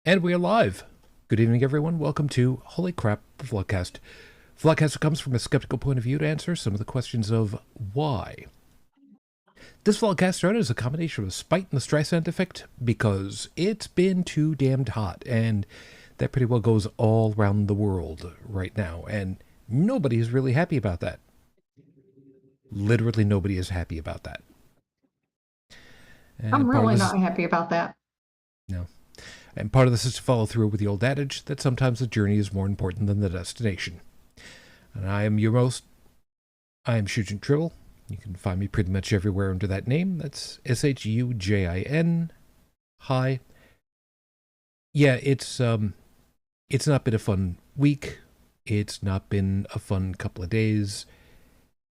And we are live. Good evening, everyone. Welcome to Holy Crap Vlogcast. Vlogcast comes from a skeptical point of view to answer some of the questions of why. This vlogcast started as a combination of spite and the Streisand effect because it's been too damned hot, and that pretty well goes all around the world right now, and nobody is really happy about that. Literally nobody is happy about that. And I'm really not happy about that. No. And part of this is to follow through with the old adage that sometimes the journey is more important than the destination. And I am Shujin. You can find me pretty much everywhere under that name. That's Shujin. Hi. Yeah, it's not been a fun week. It's not been a fun couple of days.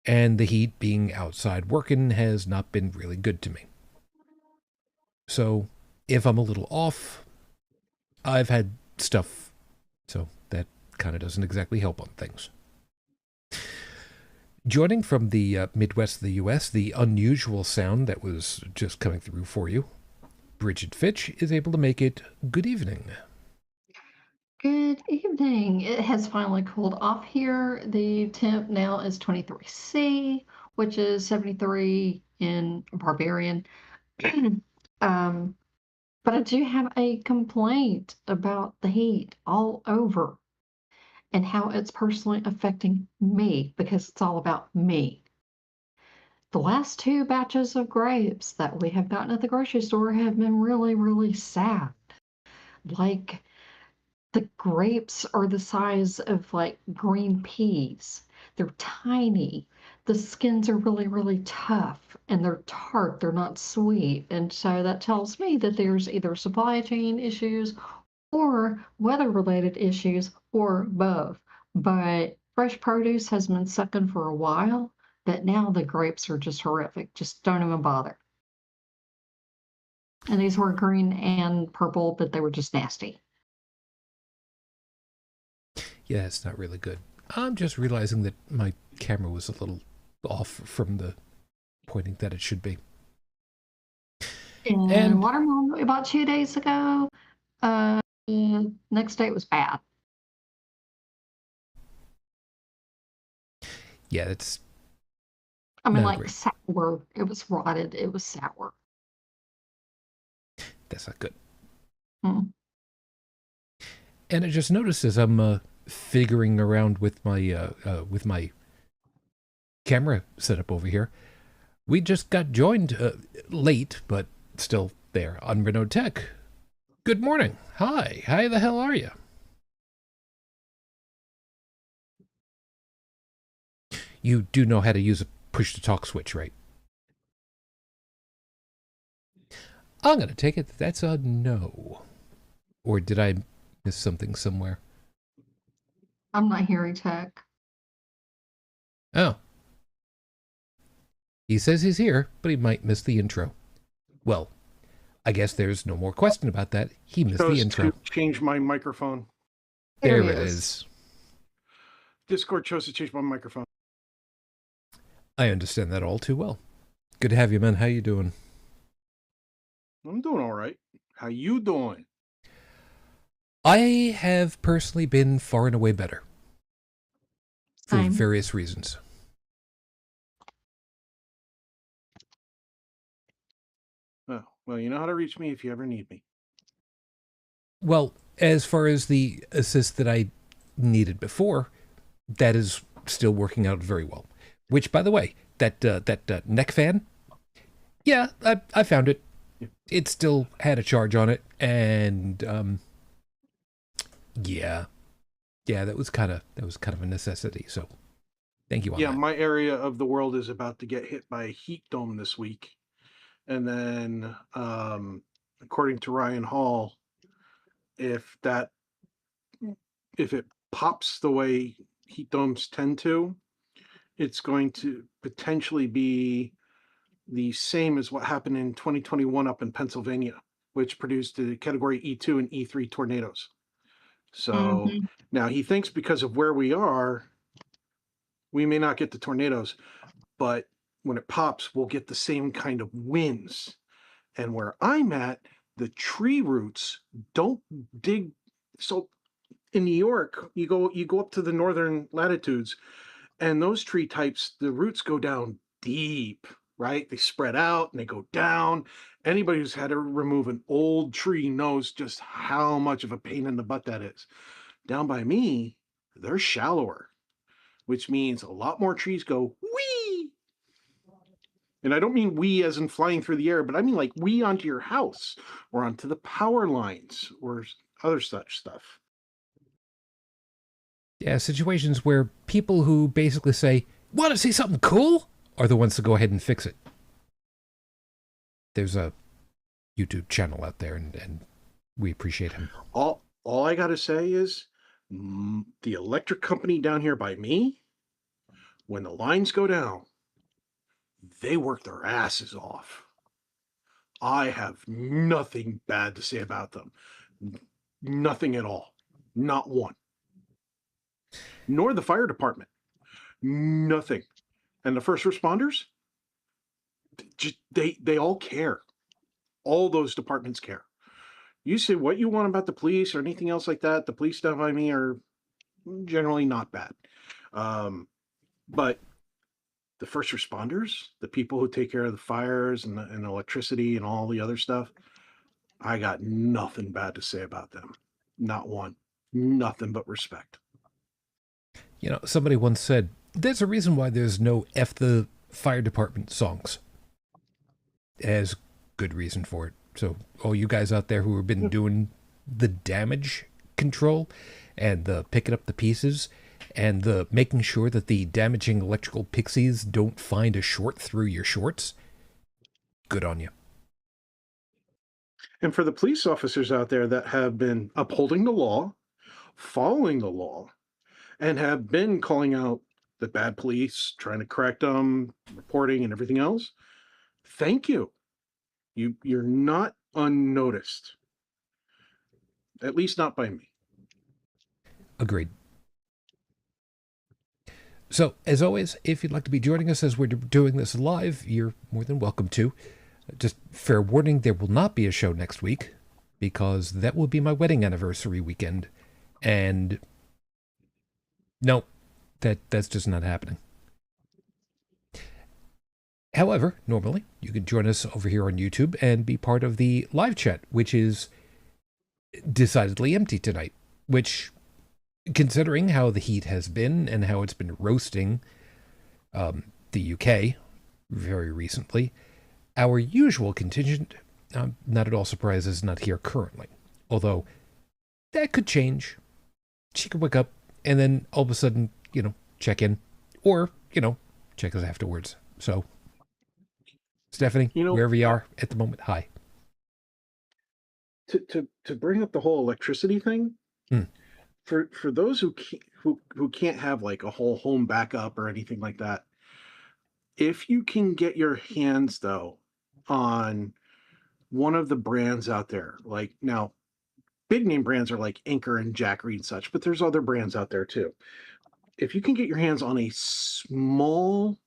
And the heat being outside working has not been really good to me. So if I'm a little off, I've had stuff, so that kind of doesn't exactly help on things. Joining from the Midwest of the U.S., the unusual sound that was just coming through for you, Brigid Fitch is able to make it good evening. Good evening. It has finally cooled off here. The temp now is 23°C, which is 73 in Barbarian. But I do have a complaint about the heat all over and how it's personally affecting me because it's all about me. The last two batches of grapes that we have gotten at the grocery store have been really, really sad. Like, the grapes are the size of like green peas. They're tiny. The skins are really, really tough and they're tart. They're not sweet. And so that tells me that there's either supply chain issues or weather related issues or both. But fresh produce has been sucking for a while, but now the grapes are just horrific. Just don't even bother. And these were green and purple, but they were just nasty. Yeah, it's not really good. I'm just realizing that my camera was a little off from the pointing that it should be. And watermelon about 2 days ago. Next day it was bad. Yeah, it's. I mean, like great. Sour. It was rotted. It was sour. That's not good. Hmm. And I just noticed as I'm figuring around with my camera setup over here, we just got joined late, but still there. UnrenownedTech. Good morning. Hi. How the hell are you? You do know how to use a push-to-talk switch, right? I'm going to take it that's a no. Or did I miss something somewhere? I'm not hearing tech. Oh. He says he's here, but he might miss the intro. Well, I guess there's no more question about that. He missed the intro. To change my microphone. There it is. Discord chose to change my microphone. I understand that all too well. Good to have you, man. How you doing? I'm doing all right. How you doing? I have personally been far and away better. For various reasons. Oh, well, you know how to reach me if you ever need me. Well, as far as the assist that I needed before, that is still working out very well. Which, by the way, that neck fan, yeah, I found it. Yeah. It still had a charge on it, and yeah, that was kind of a necessity. So, thank you on that. My area of the world is about to get hit by a heat dome this week, and then according to Ryan Hall, if it pops the way heat domes tend to, it's going to potentially be the same as what happened in 2021 up in Pennsylvania, which produced the category E2 and E3 tornadoes. So now he thinks because of where we are, we may not get the tornadoes, but when it pops, we'll get the same kind of winds. And where I'm at, the tree roots don't dig. So in New York, you go up to the northern latitudes, and those tree types, the roots go down deep, right? They spread out and they go down. Anybody who's had to remove an old tree knows just how much of a pain in the butt that is. Down by me, they're shallower, which means a lot more trees go wee. And I don't mean wee as in flying through the air, but I mean like wee onto your house or onto the power lines or other such stuff. Yeah, situations where people who basically say, "Want to see something cool?" are the ones to go ahead and fix it. There's a YouTube channel out there, and we appreciate him. All I got to say is the electric company down here by me, when the lines go down, they work their asses off. I have nothing bad to say about them. Nothing at all. Not one. Nor the fire department. Nothing. And the first responders, just, they all care. All those departments care. You say what you want about the police or anything else like that. The police stuff, I mean, are generally not bad. But the first responders, the people who take care of the fires and the electricity and all the other stuff, I got nothing bad to say about them. Not one. Nothing but respect. You know, somebody once said, there's a reason why there's no F the fire department songs. There's good reason for it. So all you guys out there who have been doing the damage control and the picking up the pieces and the making sure that the damaging electrical pixies don't find a short through your shorts, good on you. And for the police officers out there that have been upholding the law, following the law, and have been calling out the bad police, trying to correct them, reporting and everything else, thank you. You're not unnoticed. At least not by me. Agreed. So, as always, if you'd like to be joining us as we're doing this live, you're more than welcome to. Just fair warning, there will not be a show next week, because that will be my wedding anniversary weekend. And no, that's just not happening. However, normally, you can join us over here on YouTube and be part of the live chat, which is decidedly empty tonight, which, considering how the heat has been and how it's been roasting the UK very recently, our usual contingent, not at all surprised, is not here currently. Although, that could change. She could wake up and then all of a sudden, check in. Or, check us afterwards. So, Stephanie, wherever you are at the moment, hi. To bring up the whole electricity thing, for those who can't have like a whole home backup or anything like that, if you can get your hands though on one of the brands out there, like now big name brands are like Anchor and Jackery and such, but there's other brands out there too. If you can get your hands on a small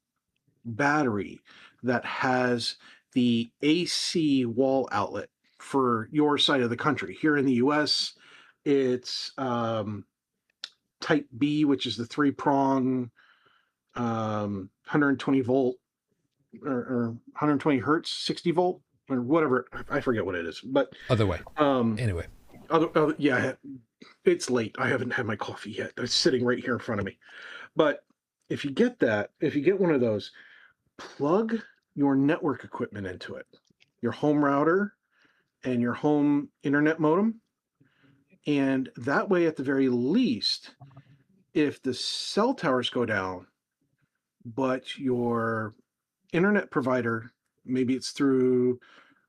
battery that has the AC wall outlet for your side of the country. Here in the US, it's type B, which is the 3-prong 120 volt or 120 hertz, 60 volt or whatever. I forget what it is, but other way. Anyway. Yeah, it's late. I haven't had my coffee yet. It's sitting right here in front of me. But if you get one of those, plug your network equipment into it, your home router and your home internet modem. And that way, at the very least, if the cell towers go down, but your internet provider, maybe it's through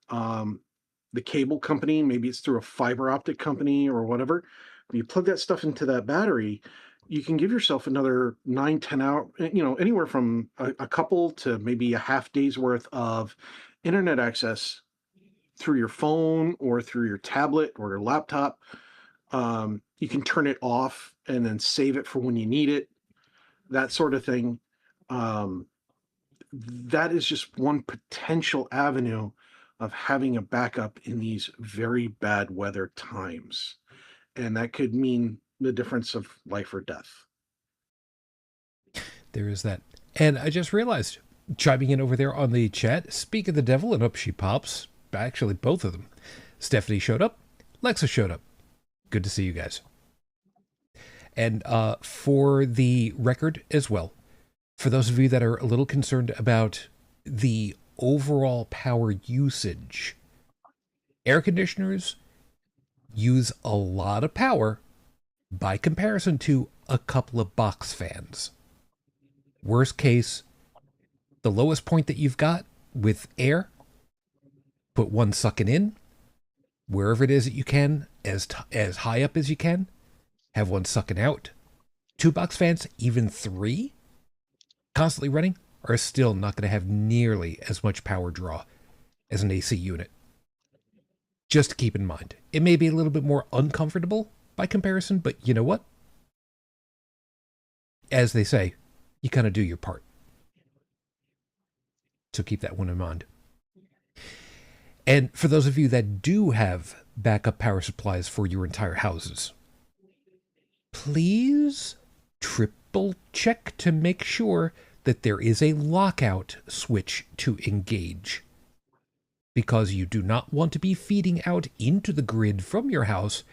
the cable company, maybe it's through a fiber optic company or whatever, you plug that stuff into that battery, you can give yourself another 9-10 hour, anywhere from a couple to maybe a half day's worth of internet access through your phone or through your tablet or your laptop. You can turn it off and then save it for when you need it, that sort of thing. That is just one potential avenue of having a backup in these very bad weather times. And that could mean the difference of life or death. There is that. And I just realized, chiming in over there on the chat, speak of the devil, and up she pops. Actually, both of them. Stephanie showed up. Lexa showed up. Good to see you guys. And for the record as well, for those of you that are a little concerned about the overall power usage, air conditioners use a lot of power by comparison to a couple of box fans. Worst case, the lowest point that you've got with air, put one sucking in, wherever it is that you can, as high up as you can, have one sucking out. 2 box fans, even 3, constantly running, are still not going to have nearly as much power draw as an AC unit. Just to keep in mind. It may be a little bit more uncomfortable by comparison, but you know what? As they say, you kind of do your part. So keep that one in mind. And for those of you that do have backup power supplies for your entire houses, please triple check to make sure that there is a lockout switch to engage. Because you do not want to be feeding out into the grid from your house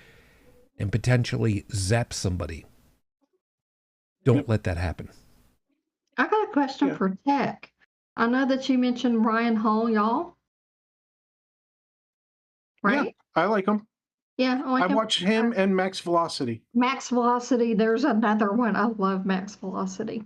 and potentially zap somebody. Don't let that happen. I got a question for Tech. I know that you mentioned Ryan Hall, y'all. Right? Yeah, I like him. Yeah, I watched him and Max Velocity. Max Velocity, there's another one. I love Max Velocity.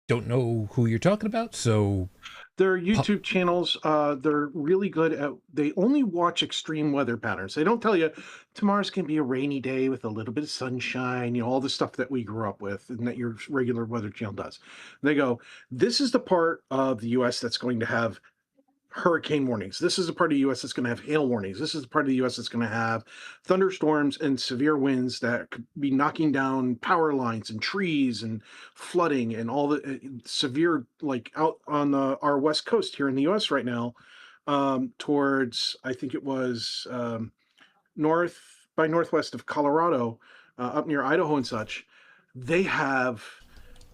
Don't know who you're talking about, so... Their YouTube channels, they're really good at... They only watch extreme weather patterns. They don't tell you, tomorrow's going to be a rainy day with a little bit of sunshine, you know, all the stuff that we grew up with and that your regular weather channel does. They go, this is the part of the U.S. that's going to have hurricane warnings. This is a part of the U.S. that's going to have hail warnings. This is the part of the U.S. that's going to have thunderstorms and severe winds that could be knocking down power lines and trees and flooding and all the severe, like out on our west coast here in the U.S. right now, towards, I think it was northwest of Colorado, up near Idaho and such. They have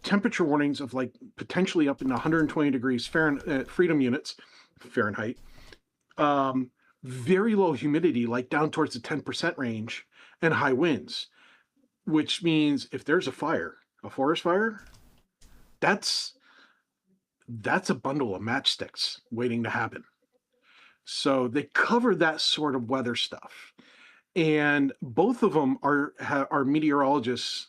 temperature warnings of like potentially up in 120 degrees Fahrenheit, freedom units, Fahrenheit, very low humidity, like down towards the 10% range, and high winds, which means if there's a fire, a forest fire, that's a bundle of matchsticks waiting to happen. So they cover that sort of weather stuff, and both of them are meteorologists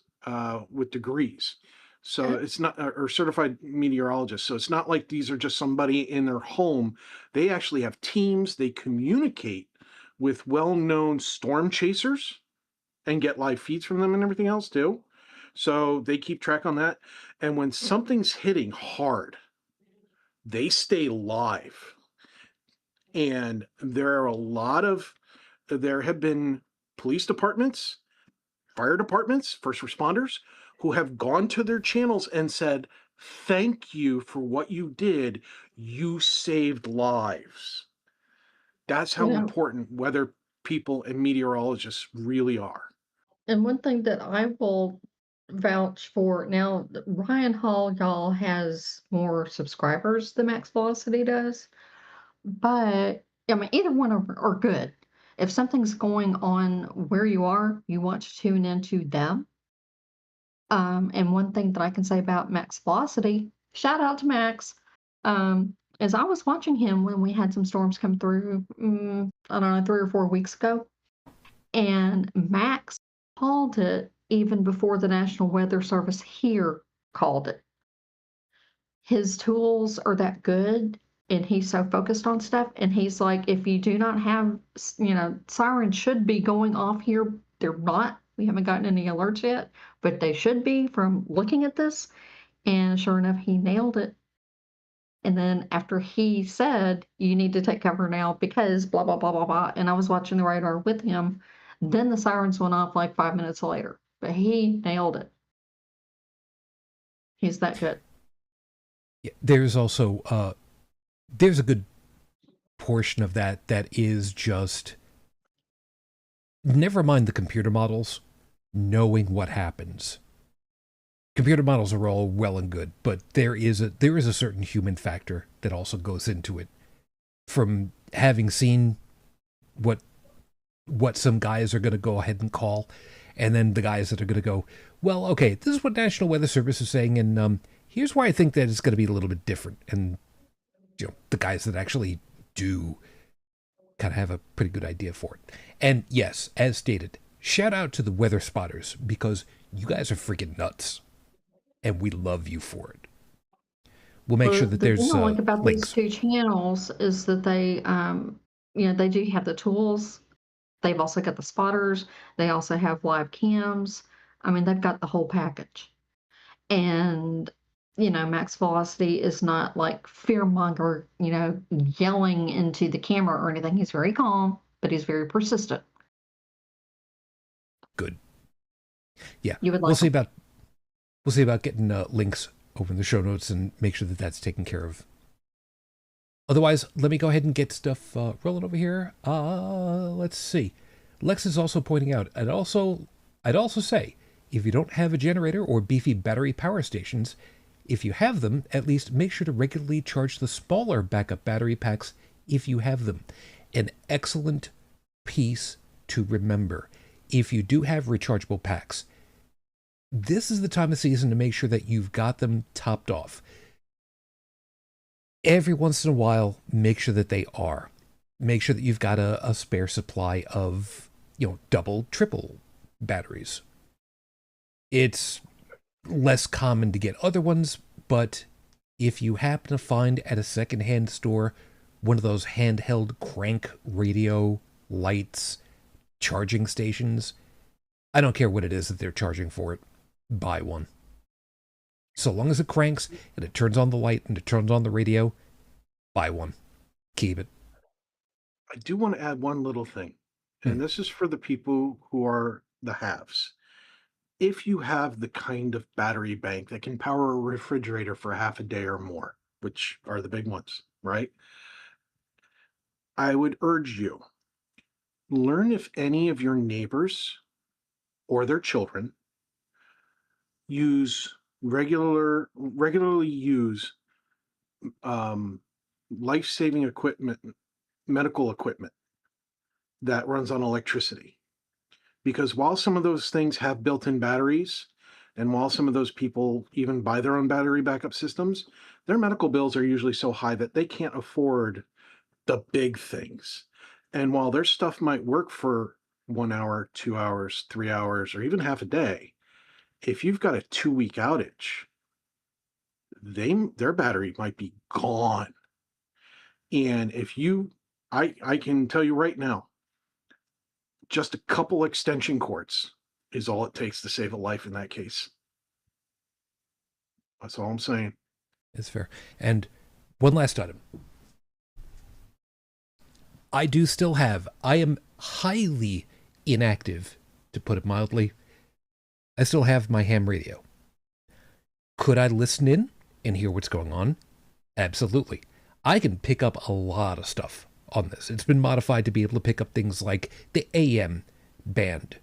with degrees. So it's not, or certified meteorologists. So it's not like these are just somebody in their home. They actually have teams. They communicate with well-known storm chasers and get live feeds from them and everything else too. So they keep track on that. And when something's hitting hard, they stay live. And there have been police departments, fire departments, first responders, who have gone to their channels and said, thank you for what you did. You saved lives. That's how important weather people and meteorologists really are. And one thing that I will vouch for now, Ryan Hall, y'all, has more subscribers than Max Velocity does. But I mean, either one are good. If something's going on where you are, you want to tune into them. And one thing that I can say about Max Velocity, shout out to Max, is I was watching him when we had some storms come through, I don't know, 3 or 4 weeks ago. And Max called it even before the National Weather Service here called it. His tools are that good, and he's so focused on stuff. And he's like, if you do not have, sirens should be going off here. They're not. We haven't gotten any alerts yet, but they should be from looking at this. And sure enough, he nailed it. And then after he said, you need to take cover now because blah, blah, blah, blah, blah. And I was watching the radar with him. Then the sirens went off like 5 minutes later, but he nailed it. He's that good. Yeah, there's also there's a good portion of that is just, never mind the computer models, knowing what happens. Computer models are all well and good, but there is a certain human factor that also goes into it. From having seen what some guys are going to go ahead and call, and then the guys that are going to go, well, okay, this is what National Weather Service is saying, and here's why I think that it's going to be a little bit different. And the guys that actually do kind of have a pretty good idea for it. And yes, as stated, shout out to the weather spotters, because you guys are freaking nuts, and we love you for it. We'll make sure that there's thing I like about links. these 2 channels is that they, they do have the tools. They've also got the spotters. They also have live cams. I mean, they've got the whole package. And, Max Velocity is not like fearmonger, yelling into the camera or anything. He's very calm, but he's very persistent. Good. Yeah. You would like we'll see about getting links over in the show notes and make sure that that's taken care of. Otherwise, let me go ahead and get stuff rolling over here. Let's see. Lex is also pointing out, I'd also say, if you don't have a generator or beefy battery power stations, if you have them, at least make sure to regularly charge the smaller backup battery packs if you have them. An excellent piece to remember. If you do have rechargeable packs, this is the time of season to make sure that you've got them topped off. Every once in a while, make sure that they are. Make sure that you've got a spare supply of, double, triple batteries. It's less common to get other ones, but if you happen to find at a secondhand store one of those handheld crank radio lights, charging stations, I don't care what it is that they're charging for it, buy one. So long as it cranks and it turns on the light and it turns on the radio, buy one. Keep it. I do want to add one little thing, and this is for the people who are the haves. If you have the kind of battery bank that can power a refrigerator for half a day or more, which are the big ones, right? I would urge you, learn if any of your neighbors or their children regularly use life-saving equipment, medical equipment that runs on electricity. Because while some of those things have built-in batteries, and while some of those people even buy their own battery backup systems, their medical bills are usually so high that they can't afford the big things. And while their stuff might work for 1 hour, 2 hours, 3 hours, or even half a day, if you've got a 2-week outage, their battery might be gone. And I can tell you right now, just a couple extension cords is all it takes to save a life in that case. That's all I'm saying. It's fair. And one last item. I am highly inactive, to put it mildly. I still have my ham radio. Could I listen in and hear what's going on? Absolutely. I can pick up a lot of stuff on this. It's been modified to be able to pick up things like the AM band.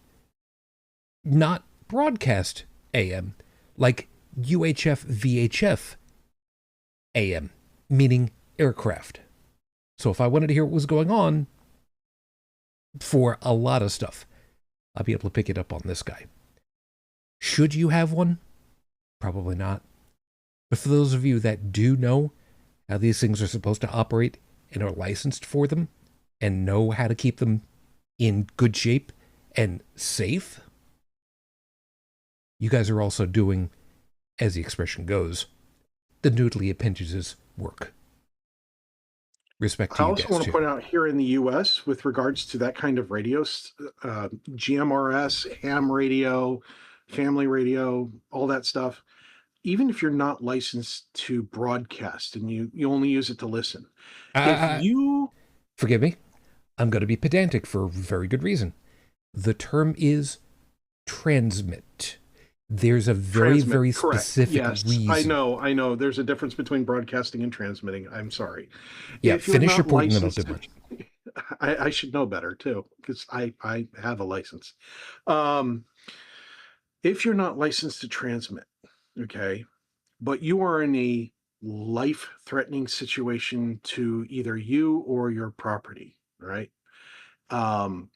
Not broadcast AM, like UHF VHF AM, meaning aircraft. So if I wanted to hear what was going on for a lot of stuff, I'll be able to pick it up on this guy. Should you have one? Probably not. But for those of you that do know how these things are supposed to operate and are licensed for them and know how to keep them in good shape and safe, you guys are also doing, as the expression goes, the noodly appendages work. Respect to I you also guys, want to too. point out here in the US, with regards to that kind of radio, GMRS, ham radio, family radio, all that stuff, even if you're not licensed to broadcast and you only use it to listen, if you... Forgive me, I'm going to be pedantic for a very good reason. The term is transmit. There's a very, Transmit, very correct. specific Yes, reason. I know. There's a difference between broadcasting and transmitting. I'm sorry. Yeah, If you're finish your not point and then I'll do licensed, mine. I should know better too, because I have a license. Um, if you're not licensed to transmit, okay, but you are in a life-threatening situation to either you or your property, right? Um,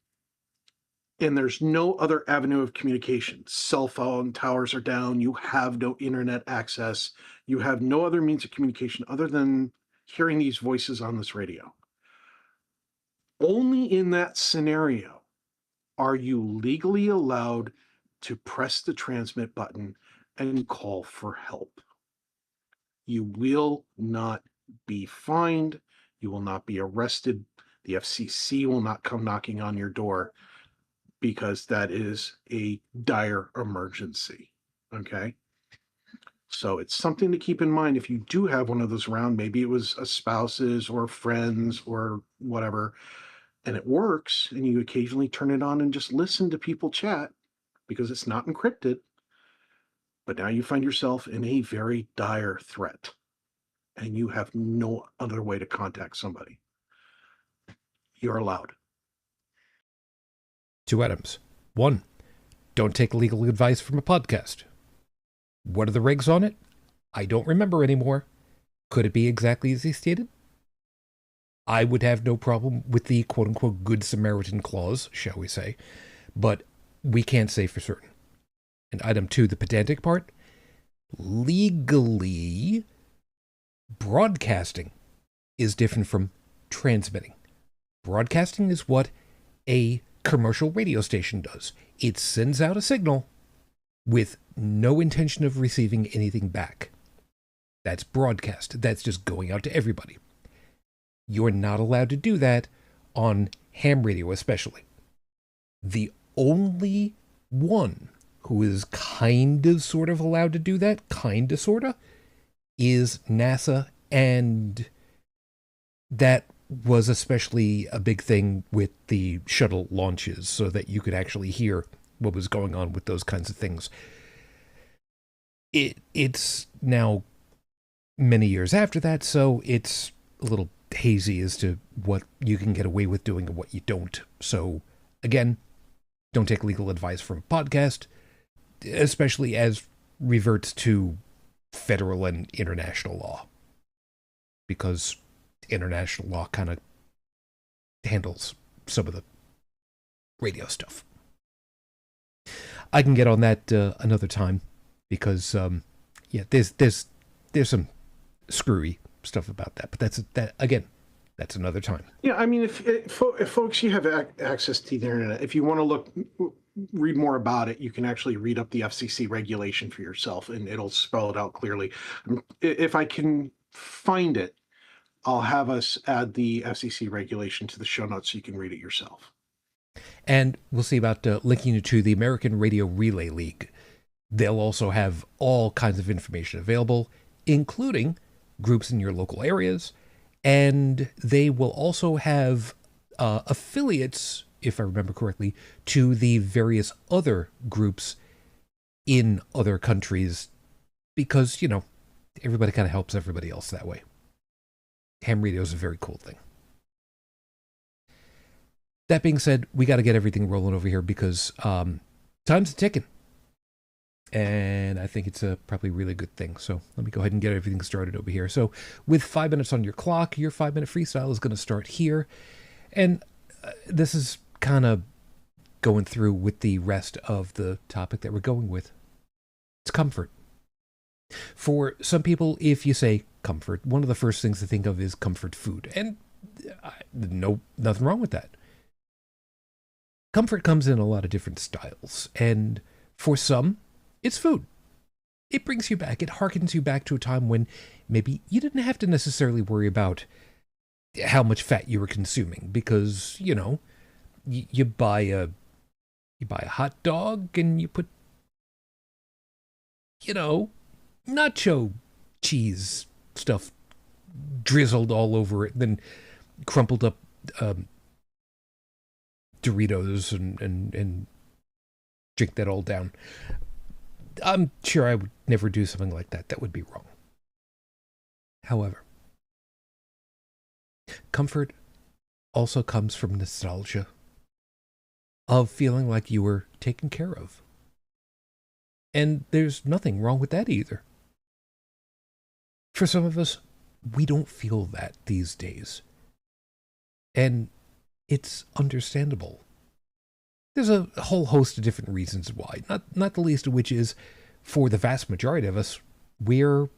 and there's no other avenue of communication. Cell phone towers are down. You have no internet access. You have no other means of communication other than hearing these voices on this radio. Only in that scenario are you legally allowed to press the transmit button and call for help. You will not be fined. You will not be arrested. The FCC will not come knocking on your door, because that is a dire emergency. Okay. So it's something to keep in mind if you do have one of those around. Maybe it was a spouse's or friends or whatever, and it works, and you occasionally turn it on and just listen to people chat because it's not encrypted. But now you find yourself in a very dire threat and you have no other way to contact somebody. You're allowed. 2 items. 1, don't take legal advice from a podcast. What are the regs on it? I don't remember anymore. Could it be exactly as he stated? I would have no problem with the quote-unquote Good Samaritan clause, shall we say, but we can't say for certain. And item 2, the pedantic part. Legally, broadcasting is different from transmitting. Broadcasting is what a commercial radio station does. It sends out a signal with no intention of receiving anything back. That's broadcast. That's just going out to everybody. You're not allowed to do that on ham radio especially. The only one who is kind of sort of allowed to do that, kind of sort of, is NASA, and that was especially a big thing with the shuttle launches so that you could actually hear what was going on with those kinds of things. It's now many years after that, so it's a little hazy as to what you can get away with doing and what you don't. So, again, don't take legal advice from a podcast, especially as reverts to federal and international law, because international law kind of handles some of the radio stuff. I can get on that another time, because there's some screwy stuff about that, but that's another time. Yeah, I mean, if folks, you have access to the internet, if you want to read more about it, you can actually read up the FCC regulation for yourself, and it'll spell it out clearly. If I can find it, I'll have us add the FCC regulation to the show notes so you can read it yourself. And we'll see about linking you to the American Radio Relay League. They'll also have all kinds of information available, including groups in your local areas, and they will also have affiliates, if I remember correctly, to the various other groups in other countries, because, everybody kind of helps everybody else that way. Ham radio is a very cool thing. That being said, we got to get everything rolling over here because time's ticking. And I think it's a probably really good thing. So let me go ahead and get everything started over here. So with 5 minutes on your clock, your 5-minute freestyle is going to start here. And this is kind of going through with the rest of the topic that we're going with. It's comfort. For some people, if you say comfort, one of the first things to think of is comfort food. And nothing wrong with that. Comfort comes in a lot of different styles. And for some, it's food. It brings you back. It harkens you back to a time when maybe you didn't have to necessarily worry about how much fat you were consuming, because, you buy a hot dog and you put, nacho cheese stuff drizzled all over it, and then crumpled up Doritos and drink that all down. I'm sure I would never do something like that. That would be wrong. However, comfort also comes from nostalgia of feeling like you were taken care of. And there's nothing wrong with that either. For some of us, we don't feel that these days. And it's understandable. There's a whole host of different reasons why, not the least of which is, for the vast majority of us, we're,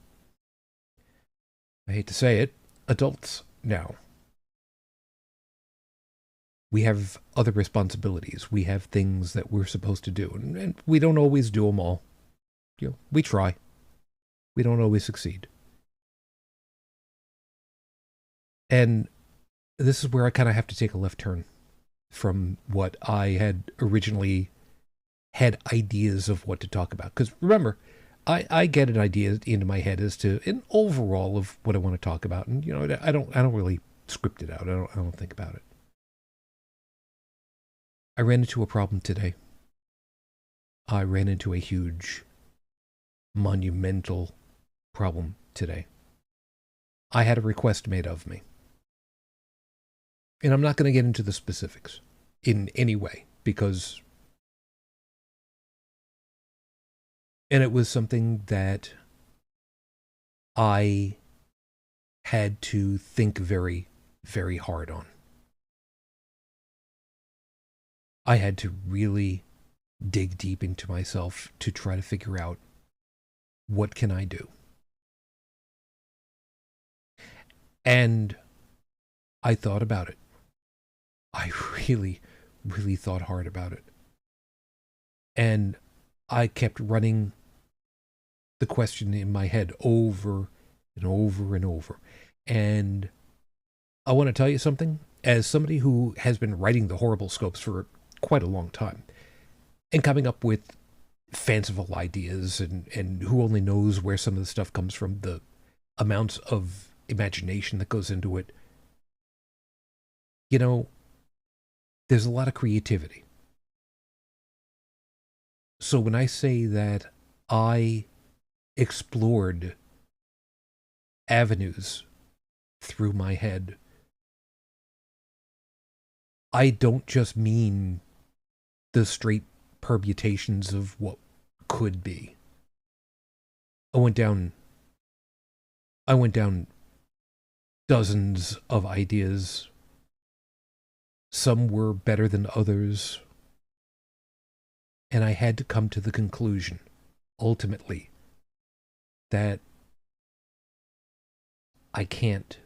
I hate to say it, adults now. We have other responsibilities. We have things that we're supposed to do, and we don't always do them all. You know, we try. We don't always succeed. And this is where I kind of have to take a left turn from what I had originally had ideas of what to talk about. Because remember, I get an idea into my head as to an overall of what I want to talk about, and you know, I don't really script it out. I don't think about it. I ran into a problem today. I ran into a huge, monumental problem today. I had a request made of me. And I'm not going to get into the specifics in any way, because... And it was something that I had to think very, very hard on. I had to really dig deep into myself to try to figure out, what can I do? And I thought about it. I really, really thought hard about it. And I kept running the question in my head over and over and over. And I want to tell you something. As somebody who has been writing the horrible scopes for quite a long time, and coming up with fanciful ideas, and who only knows where some of the stuff comes from, the amounts of imagination that goes into it. You know, there's a lot of creativity. So when I say that I explored avenues through my head, I don't just mean the straight permutations of what could be. I went down dozens of ideas. Some were better than others. And I had to come to the conclusion, ultimately, that I can't.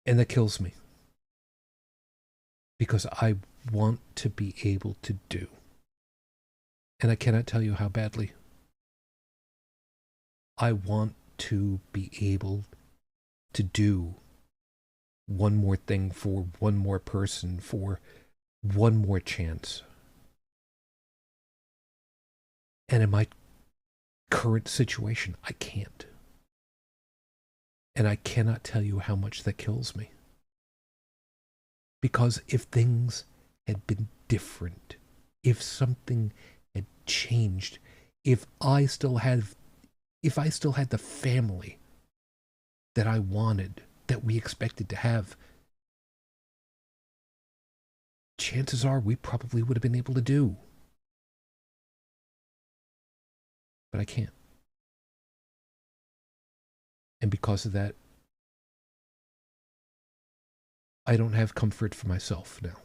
And that kills me. Because I want to be able to do. And I cannot tell you how badly. I want to be able to do one more thing for one more person, for one more chance. And in my current situation, I can't. And I cannot tell you how much that kills me. Because if things had been different, if something had changed, if I still had the family that I wanted, that we expected to have, chances are we probably would have been able to do. But I can't. And because of that, I don't have comfort for myself now.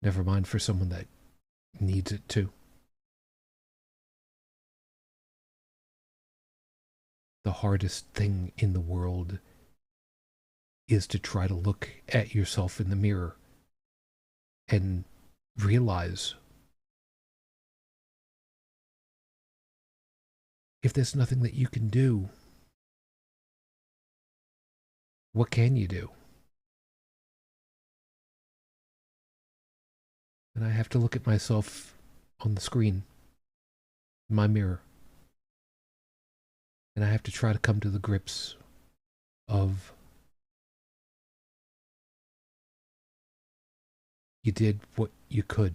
Never mind for someone that needs it too. The hardest thing in the world is to try to look at yourself in the mirror and realize if there's nothing that you can do, what can you do? And I have to look at myself on the screen, in my mirror, and I have to try to come to the grips of You did what you could.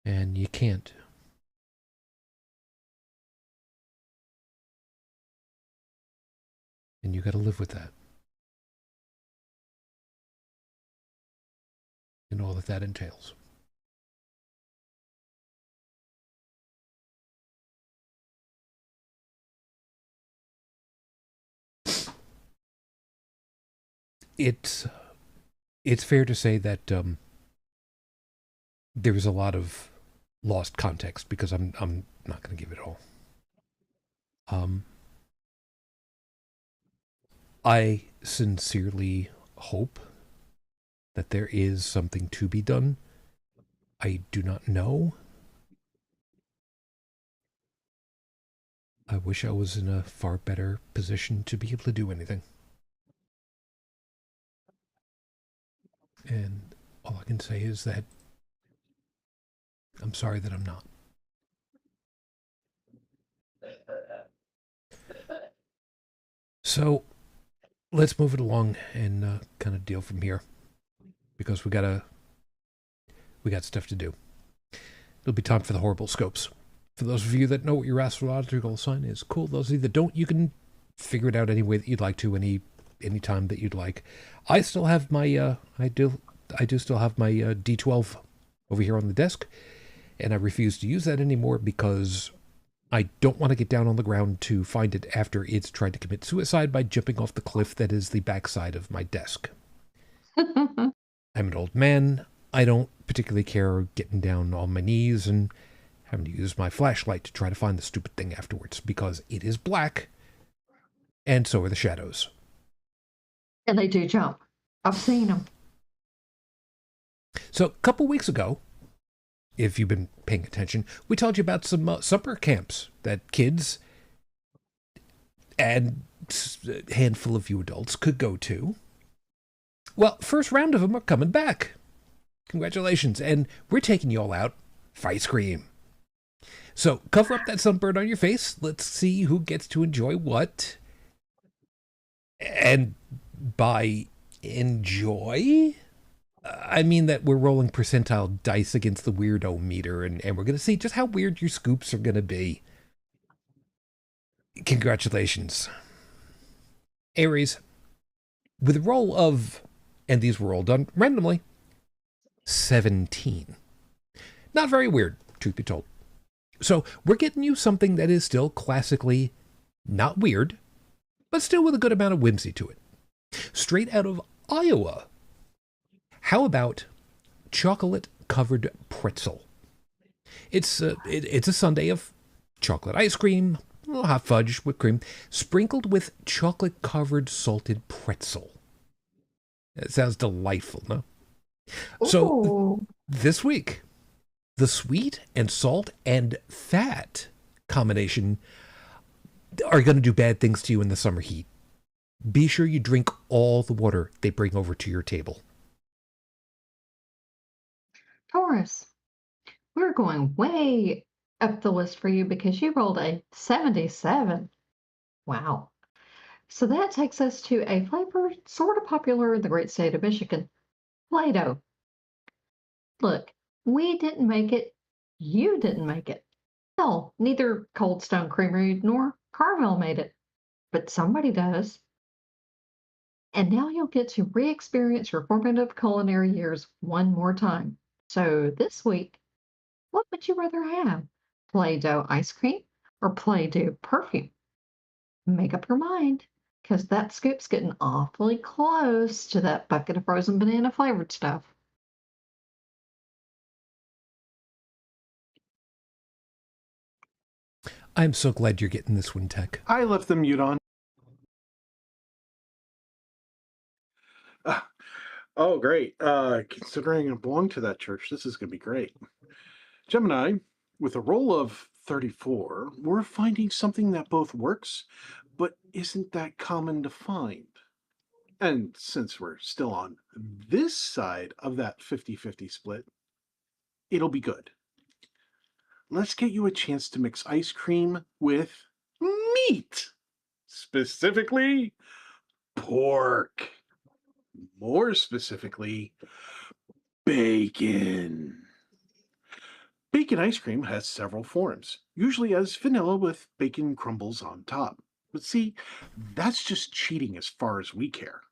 And you can't. And you got to live with that. And all that that entails. It's fair to say that there was a lot of lost context because I'm not going to give it all. I sincerely hope that there is something to be done. I do not know. I wish I was in a far better position to be able to do anything. And all I can say is that I'm sorry that I'm not. So let's move it along and kind of deal from here, because we got stuff to do. It'll be time for the horrible scopes. For those of you that know what your astrological sign is, cool. Those of you that don't, you can figure it out any way that you'd like to, any time that you'd like. I still have my I do still have my D12 over here on the desk, and I refuse to use that anymore because I don't want to get down on the ground to find it after it's tried to commit suicide by jumping off the cliff that is the backside of my desk. I'm an old man. I don't particularly care getting down on my knees and having to use my flashlight to try to find the stupid thing afterwards, because it is black, and so are the shadows. And they do jump. I've seen them. So a couple weeks ago, if you've been paying attention, we told you about some summer camps that kids and a handful of you adults could go to. Well, first round of them are coming back. Congratulations. And we're taking you all out for ice cream. So cover up that sunburn on your face. Let's see who gets to enjoy what. And by enjoy, I mean that we're rolling percentile dice against the weirdo meter, and we're going to see just how weird your scoops are going to be. Congratulations. Aries, with a roll of, and these were all done randomly, 17. Not very weird, truth be told. So we're getting you something that is still classically not weird, but still with a good amount of whimsy to it. Straight out of Iowa. How about chocolate-covered pretzel? It's a sundae of chocolate ice cream, a little hot fudge, whipped cream, sprinkled with chocolate-covered salted pretzel. That sounds delightful, no? So this week, the sweet and salt and fat combination are going to do bad things to you in the summer heat. Be sure you drink all the water they bring over to your table. Taurus, we're going way up the list for you because you rolled a 77. Wow. So that takes us to a flavor sort of popular in the great state of Michigan, Play-Doh. Look, we didn't make it. You didn't make it. Hell, neither Cold Stone Creamery nor Carvel made it. But somebody does. And now you'll get to re-experience your formative culinary years one more time. So this week, what would you rather have? Play-Doh ice cream or Play-Doh perfume? Make up your mind, because that scoop's getting awfully close to that bucket of frozen banana flavored stuff. I'm so glad you're getting this one, Tech. I left the mute on. Oh, great. Considering I belong to that church, this is going to be great. Gemini, with a roll of 34, we're finding something that both works, but isn't that common to find. And since we're still on this side of that 50-50 split, it'll be good. Let's get you a chance to mix ice cream with meat, specifically pork. More specifically, bacon. Bacon ice cream has several forms, usually as vanilla with bacon crumbles on top. But see, that's just cheating as far as we care.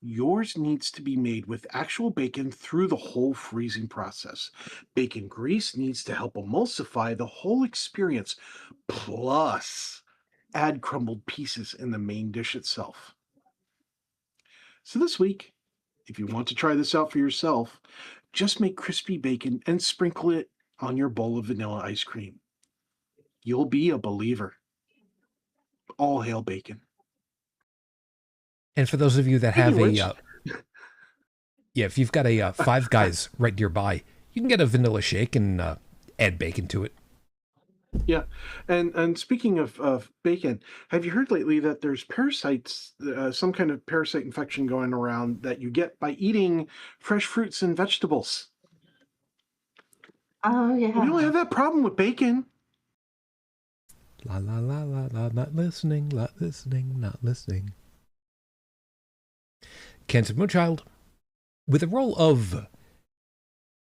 Yours needs to be made with actual bacon through the whole freezing process. Bacon grease needs to help emulsify the whole experience, plus add crumbled pieces in the main dish itself. So this week, if you want to try this out for yourself, just make crispy bacon and sprinkle it on your bowl of vanilla ice cream. You'll be a believer. All hail bacon. And for those of you that have Speaking a, of yeah, if you've got a Five Guys right nearby, you can get a vanilla shake and add bacon to it. Yeah, and speaking of bacon, have you heard lately that there's parasites, some kind of parasite infection going around that you get by eating fresh fruits and vegetables? Oh, We don't yeah. have that problem with bacon. La la la la la, not listening, not listening, not listening. Cancer Moonchild, with a roll of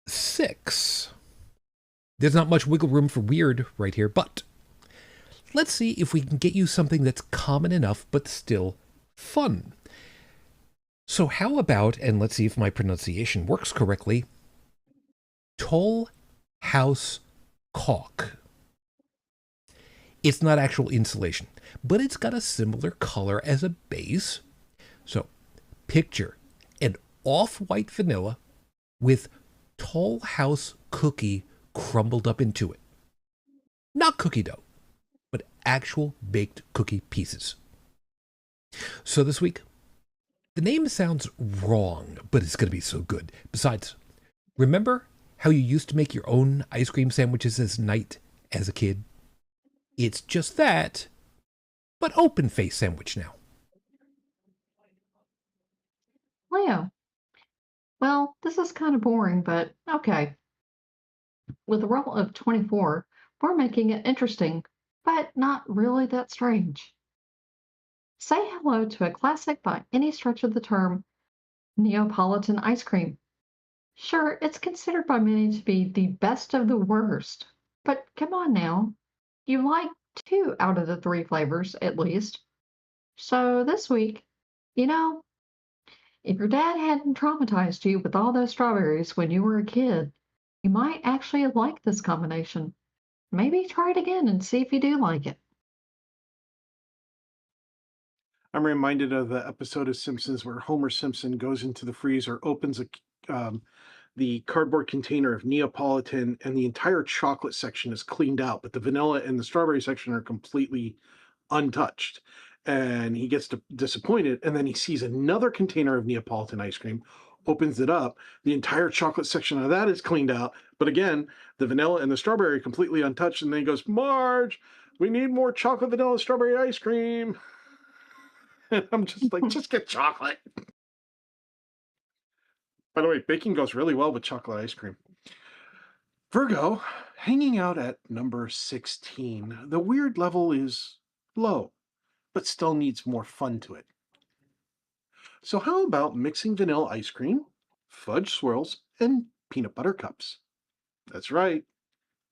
6. There's not much wiggle room for weird right here, but let's see if we can get you something that's common enough but still fun. So how about, and let's see if my pronunciation works correctly, Toll House Caulk. It's not actual insulation, but it's got a similar color as a base. So picture an off-white vanilla with Toll House cookie crumbled up into it. Not cookie dough, but actual baked cookie pieces. So this week, the name sounds wrong, but it's going to be so good. Besides, remember how you used to make your own ice cream sandwiches as a kid? It's just that, but open-face sandwich now. Leo. Well, this is kind of boring, but okay. With a roll of 24, we're making it interesting, but not really that strange. Say hello to a classic by any stretch of the term, Neapolitan ice cream. Sure, it's considered by many to be the best of the worst, but come on now. You like 2 out of the 3 flavors, at least. So this week, you know, if your dad hadn't traumatized you with all those strawberries when you were a kid, you might actually like this combination. Maybe try it again and see if you do like it. I'm reminded of the episode of Simpsons where Homer Simpson goes into the freezer, opens the cardboard container of Neapolitan, and the entire chocolate section is cleaned out, but the vanilla and the strawberry section are completely untouched. And he gets disappointed, and then he sees another container of Neapolitan ice cream, opens it up. The entire chocolate section of that is cleaned out, but again, the vanilla and the strawberry are completely untouched. And then he goes, "Marge, we need more chocolate, vanilla, strawberry ice cream." And I'm just like, just get chocolate. By the way, baking goes really well with chocolate ice cream. Virgo, hanging out at number 16. The weird level is low, but still needs more fun to it. So how about mixing vanilla ice cream, fudge swirls, and peanut butter cups? That's right,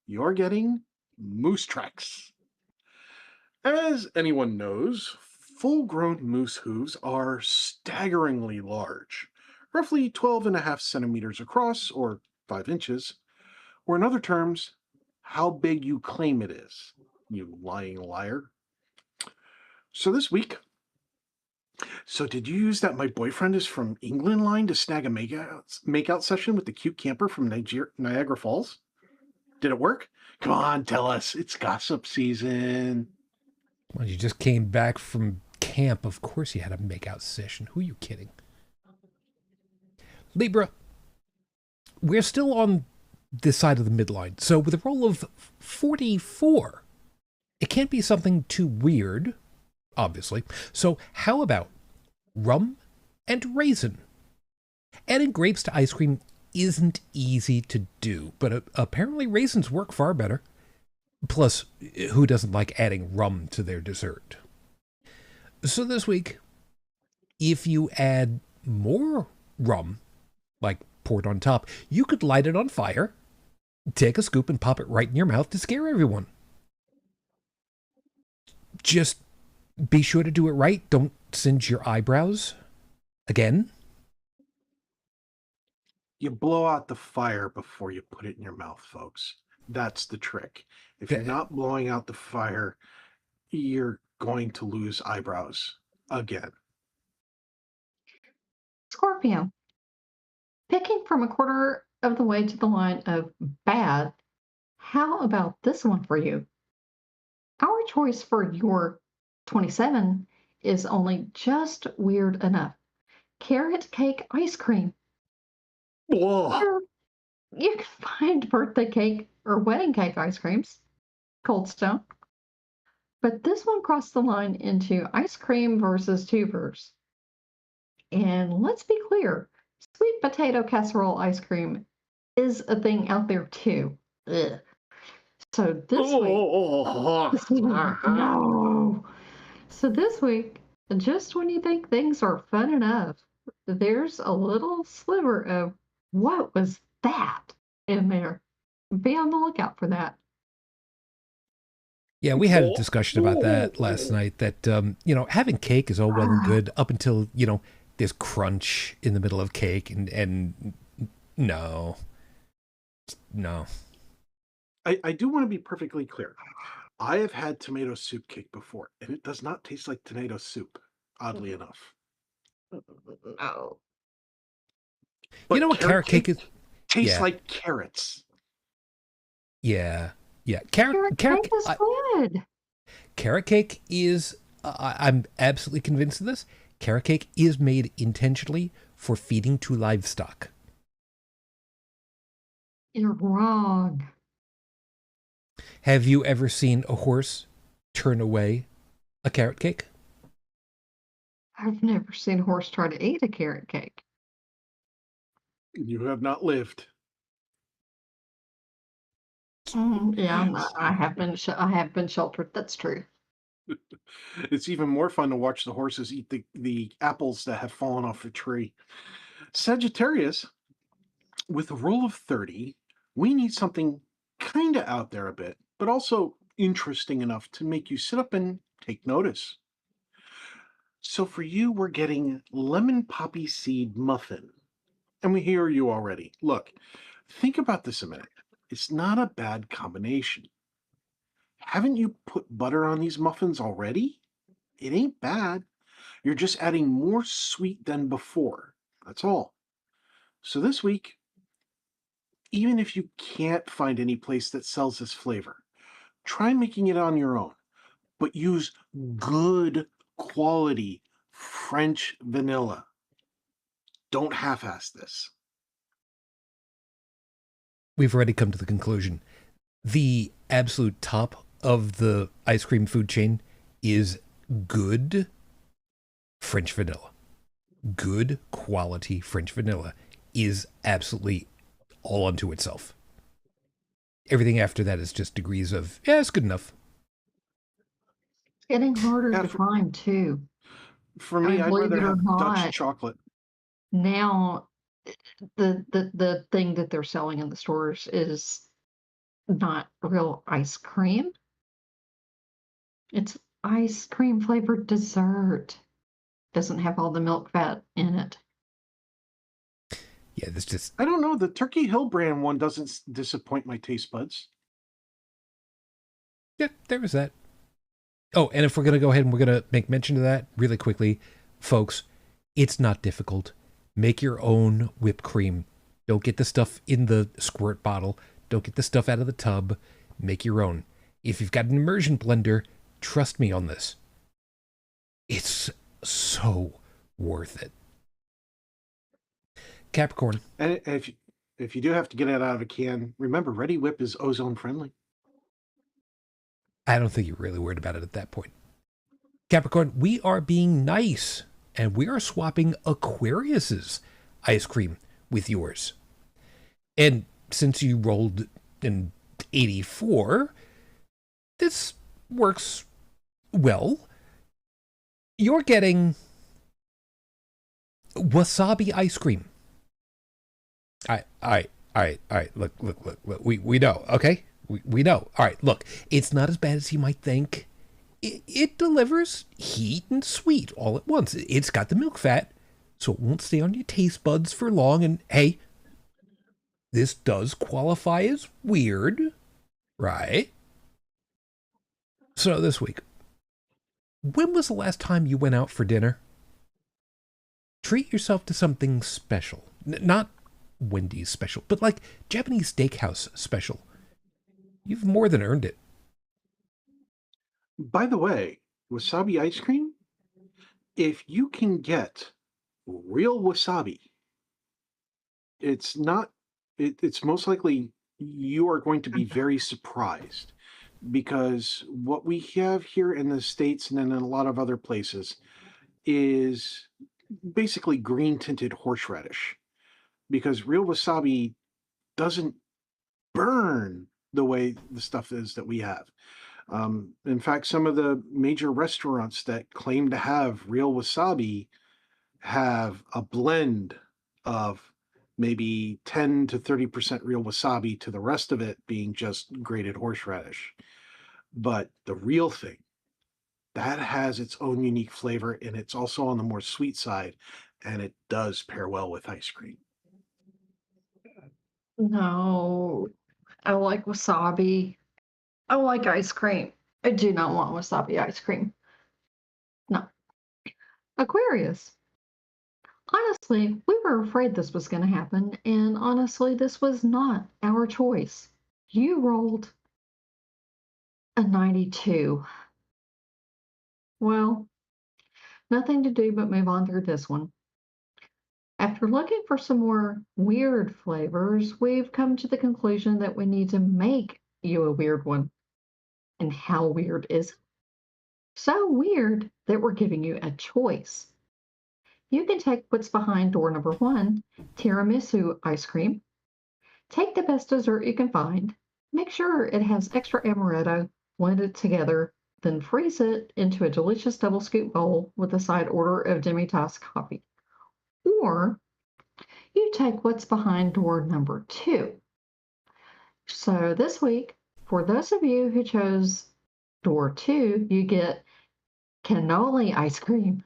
you're getting moose tracks. As anyone knows, full-grown moose hooves are staggeringly large, roughly 12.5 centimeters across, or 5 inches, or in other terms, how big you claim it is, you lying liar. So this week, did you use that my boyfriend is from England line to snag a makeout session with the cute camper from Niagara Falls? Did it work? Come on, tell us. It's gossip season. Well, you just came back from camp. Of course you had a makeout session. Who are you kidding? Libra, we're still on this side of the midline. So with a roll of 44, it can't be something too weird, obviously. So how about rum and raisin? Adding grapes to ice cream isn't easy to do, but apparently raisins work far better. Plus, who doesn't like adding rum to their dessert? So this week, if you add more rum, like poured on top, you could light it on fire, take a scoop and pop it right in your mouth to scare everyone. Just be sure to do it right. Don't singe your eyebrows. Again. You blow out the fire before you put it in your mouth, folks. That's the trick. If you're not blowing out the fire, you're going to lose eyebrows again. Scorpio. Picking from a quarter of the way to the line of bad, how about this one for you? Our choice for your 27 is only just weird enough. Carrot cake ice cream. Whoa. You can find birthday cake or wedding cake ice creams, Cold Stone. But this one crossed the line into ice cream versus tubers. And let's be clear, sweet potato casserole ice cream is a thing out there too. Ugh. So this week, no. So this week, just when you think things are fun enough, there's a little sliver of what was that in there. Be on the lookout for that. Yeah, we had a discussion about that last night, that, having cake is all well and good up until, there's crunch in the middle of cake, and no. I do want to be perfectly clear. I have had tomato soup cake before, and it does not taste like tomato soup, oddly enough. No. But you know what carrot cake is? Tastes like carrots. Yeah. Carrot cake is good. Carrot cake is, I'm absolutely convinced of this, carrot cake is made intentionally for feeding to livestock. You're wrong. Have you ever seen a horse turn away a carrot cake? I've never seen a horse try to eat a carrot cake. You have not lived. Yeah, I have been sheltered. That's true. It's even more fun to watch the horses eat the apples that have fallen off the tree. Sagittarius, with a roll of 30, we need something kind of out there a bit, but also interesting enough to make you sit up and take notice. So for you, we're getting lemon poppy seed muffin. And we hear you already. Look, think about this a minute. It's not a bad combination. Haven't you put butter on these muffins already? It ain't bad. You're just adding more sweet than before. That's all. So this week, even if you can't find any place that sells this flavor, try making it on your own, but use good quality French vanilla. Don't half-ass this. We've already come to the conclusion. The absolute top of the ice cream food chain is good French vanilla. Good quality French vanilla is absolutely all unto itself. Everything after that is just degrees of, it's good enough. It's getting harder to find too. For me, I'd rather have Dutch not, chocolate. Now, the thing that they're selling in the stores is not real ice cream. It's ice cream flavored dessert. Doesn't have all the milk fat in it. Yeah, this just... I don't know. The Turkey Hill brand one doesn't disappoint my taste buds. Yeah, there was that. Oh, and if we're going to go ahead and we're going to make mention of that really quickly, folks, it's not difficult. Make your own whipped cream. Don't get the stuff in the squirt bottle. Don't get the stuff out of the tub. Make your own. If you've got an immersion blender, trust me on this. It's so worth it. Capricorn. And if you do have to get it out of a can, remember, Ready Whip is ozone friendly. I don't think you're really worried about it at that point. Capricorn, we are being nice, and we are swapping Aquarius's ice cream with yours. And since you rolled an 84, this works well. You're getting Wasabi ice cream. All right. Look. We know, okay? We know. All right, look. It's not as bad as you might think. It delivers heat and sweet all at once. It's got the milk fat, so it won't stay on your taste buds for long. And hey, this does qualify as weird, right? So this week, when was the last time you went out for dinner? Treat yourself to something special. Not Wendy's special, but like Japanese steakhouse special. You've more than earned it. By the way, wasabi ice cream, if you can get real wasabi, it's not, it's most likely you are going to be very surprised, because what we have here in the States and in a lot of other places is basically green tinted horseradish, because real wasabi doesn't burn the way the stuff is that we have. In fact, some of the major restaurants that claim to have real wasabi have a blend of maybe 10 to 30% real wasabi to the rest of it being just grated horseradish. But the real thing, that has its own unique flavor, and it's also on the more sweet side, and it does pair well with ice cream. No, I like wasabi. I like ice cream. I do not want wasabi ice cream. No. Aquarius. Honestly, we were afraid this was going to happen, and honestly, this was not our choice. You rolled a 92. Well, nothing to do but move on through this one. After looking for some more weird flavors, we've come to the conclusion that we need to make you a weird one. And how weird is it? So weird that we're giving you a choice. You can take what's behind door number 1, tiramisu ice cream. Take the best dessert you can find. Make sure it has extra amaretto, blend it together, then freeze it into a delicious double scoop bowl with a side order of demi-tasse coffee. Or you take what's behind door number 2. So this week, for those of you who chose door 2, you get cannoli ice cream.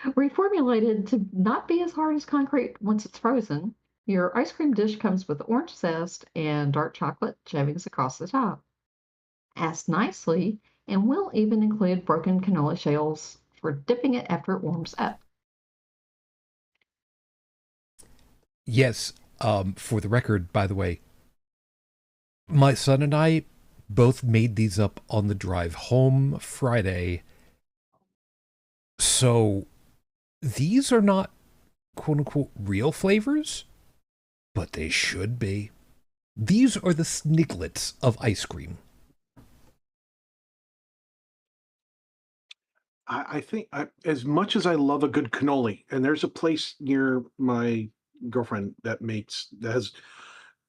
Reformulated to not be as hard as concrete once it's frozen, your ice cream dish comes with orange zest and dark chocolate shavings across the top. Asked nicely, and will even include broken cannoli shells for dipping it after it warms up. Yes, for the record, by the way, my son and I both made these up on the drive home Friday. So these are not quote unquote real flavors, but they should be. These are the sniglets of ice cream. I think as much as I love a good cannoli, and there's a place near my girlfriend that has,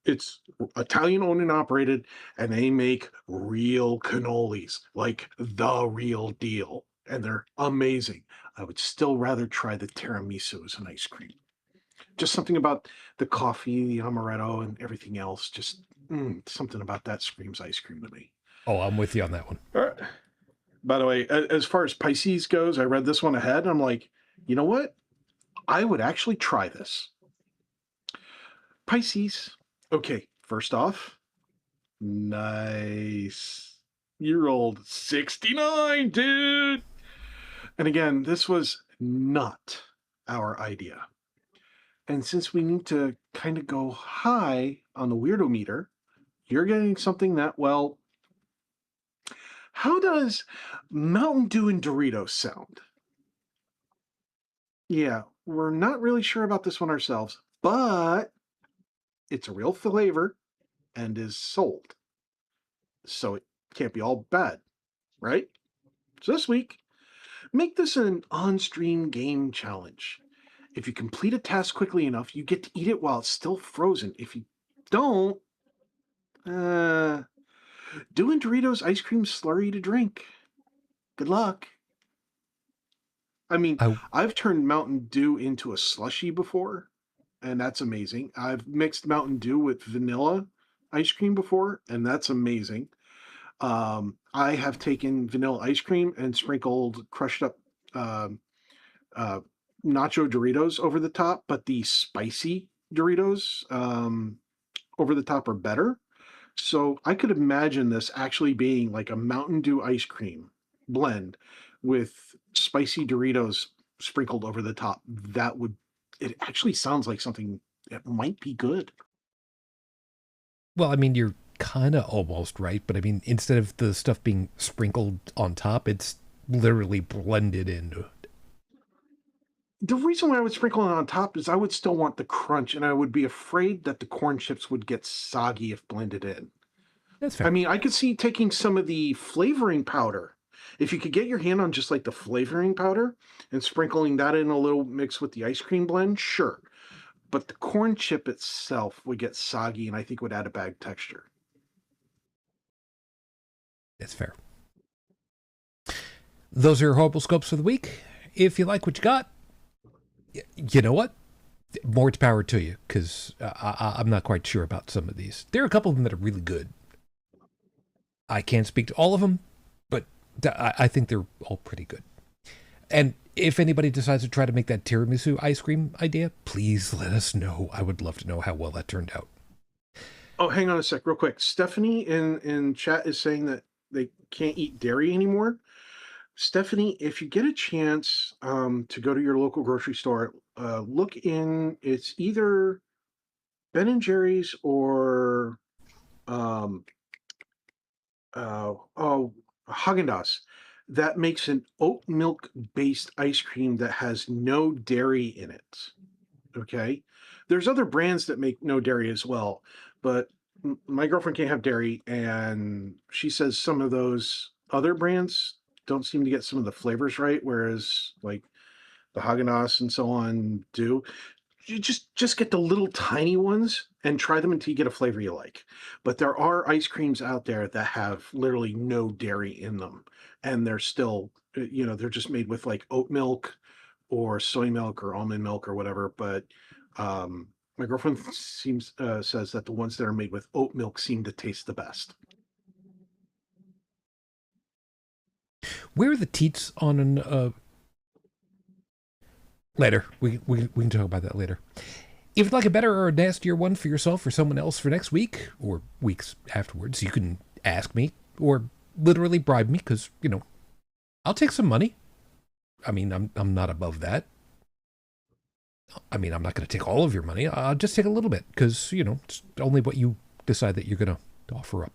it's Italian owned and operated, and they make real cannolis, like the real deal, and they're amazing. I would still rather try the tiramisu as an ice cream. Just something about the coffee, the amaretto, and everything else. Just something about that screams ice cream to me. Oh, I'm with you on that one. All right. By the way, as far as Pisces goes, I read this one ahead. And I'm like, you know what? I would actually try this. Pisces. Okay, first off, nice. You rolled 69, dude. And again, this was not our idea. And since we need to kind of go high on the weirdo meter, you're getting something that, well, how does Mountain Dew and Doritos sound? Yeah, we're not really sure about this one ourselves, but it's a real flavor and is sold. So it can't be all bad, right? So this week, make this an on-stream game challenge. If you complete a task quickly enough, you get to eat it while it's still frozen. If you don't, doing Doritos ice cream slurry to drink. Good luck. I mean, I I've turned Mountain Dew into a slushy before, and that's amazing. I've mixed Mountain Dew with vanilla ice cream before, and that's amazing. I have taken vanilla ice cream and sprinkled crushed up um, uh, nacho Doritos over the top, but the spicy Doritos over the top are better. So I could imagine this actually being like a Mountain Dew ice cream blend with spicy Doritos sprinkled over the top. It actually sounds like something that might be good. Well, I mean, you're kind of almost right, but I mean, instead of the stuff being sprinkled on top, it's literally blended into it. The reason why I would sprinkle it on top is I would still want the crunch, and I would be afraid that the corn chips would get soggy if blended in. That's I fair. mean, I could see taking some of the flavoring powder. If you could get your hand on just like the flavoring powder and sprinkling that in a little mix with the ice cream blend, sure. But the corn chip itself would get soggy and I think would add a bad texture. That's fair. Those are your horrible scopes for the week. If you like what you got, you know what? More to power to you, because I'm not quite sure about some of these. There are a couple of them that are really good. I can't speak to all of them, but I think they're all pretty good. And if anybody decides to try to make that tiramisu ice cream idea, please let us know. I would love to know how well that turned out. Oh, hang on a sec, real quick. Stephanie in chat is saying that they can't eat dairy anymore. Stephanie, if you get a chance to go to your local grocery store, look in. It's either Ben and Jerry's or um, Haagen-Dazs that makes an oat milk based ice cream that has no dairy in it. Okay, there's other brands that make no dairy as well, but my girlfriend can't have dairy, and she says some of those other brands don't seem to get some of the flavors right, whereas like the Haagen-Dazs and so on do. You just get the little tiny ones and try them until you get a flavor you like. But there are ice creams out there that have literally no dairy in them, and they're still, they're just made with like oat milk or soy milk or almond milk or whatever. But my girlfriend says that the ones that are made with oat milk seem to taste the best. Where are the teats on an later? We can talk about that later. If you'd like a better or a nastier one for yourself or someone else for next week or weeks afterwards, you can ask me or literally bribe me, because I'll take some money. I mean, I'm not above that. I mean, I'm not going to take all of your money. I'll just take a little bit, because it's only what you decide that you're going to offer up.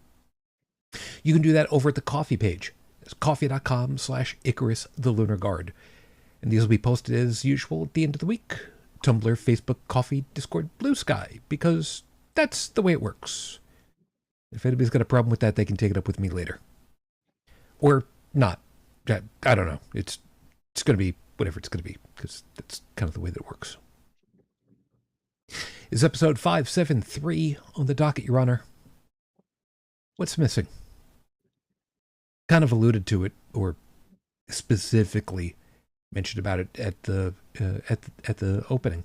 You can do that over at the coffee page. It's coffee.com/Icarus the Lunar Guard. And these will be posted as usual at the end of the week. Tumblr, Facebook, Coffee, Discord, BlueSky, because that's the way it works. If anybody's got a problem with that, they can take it up with me later. Or not. I don't know. It's going to be whatever it's going to be, because that's kind of the way that it works. Is episode 573 on the docket, Your Honor? What's missing? Kind of alluded to it, or specifically mentioned about it at the opening.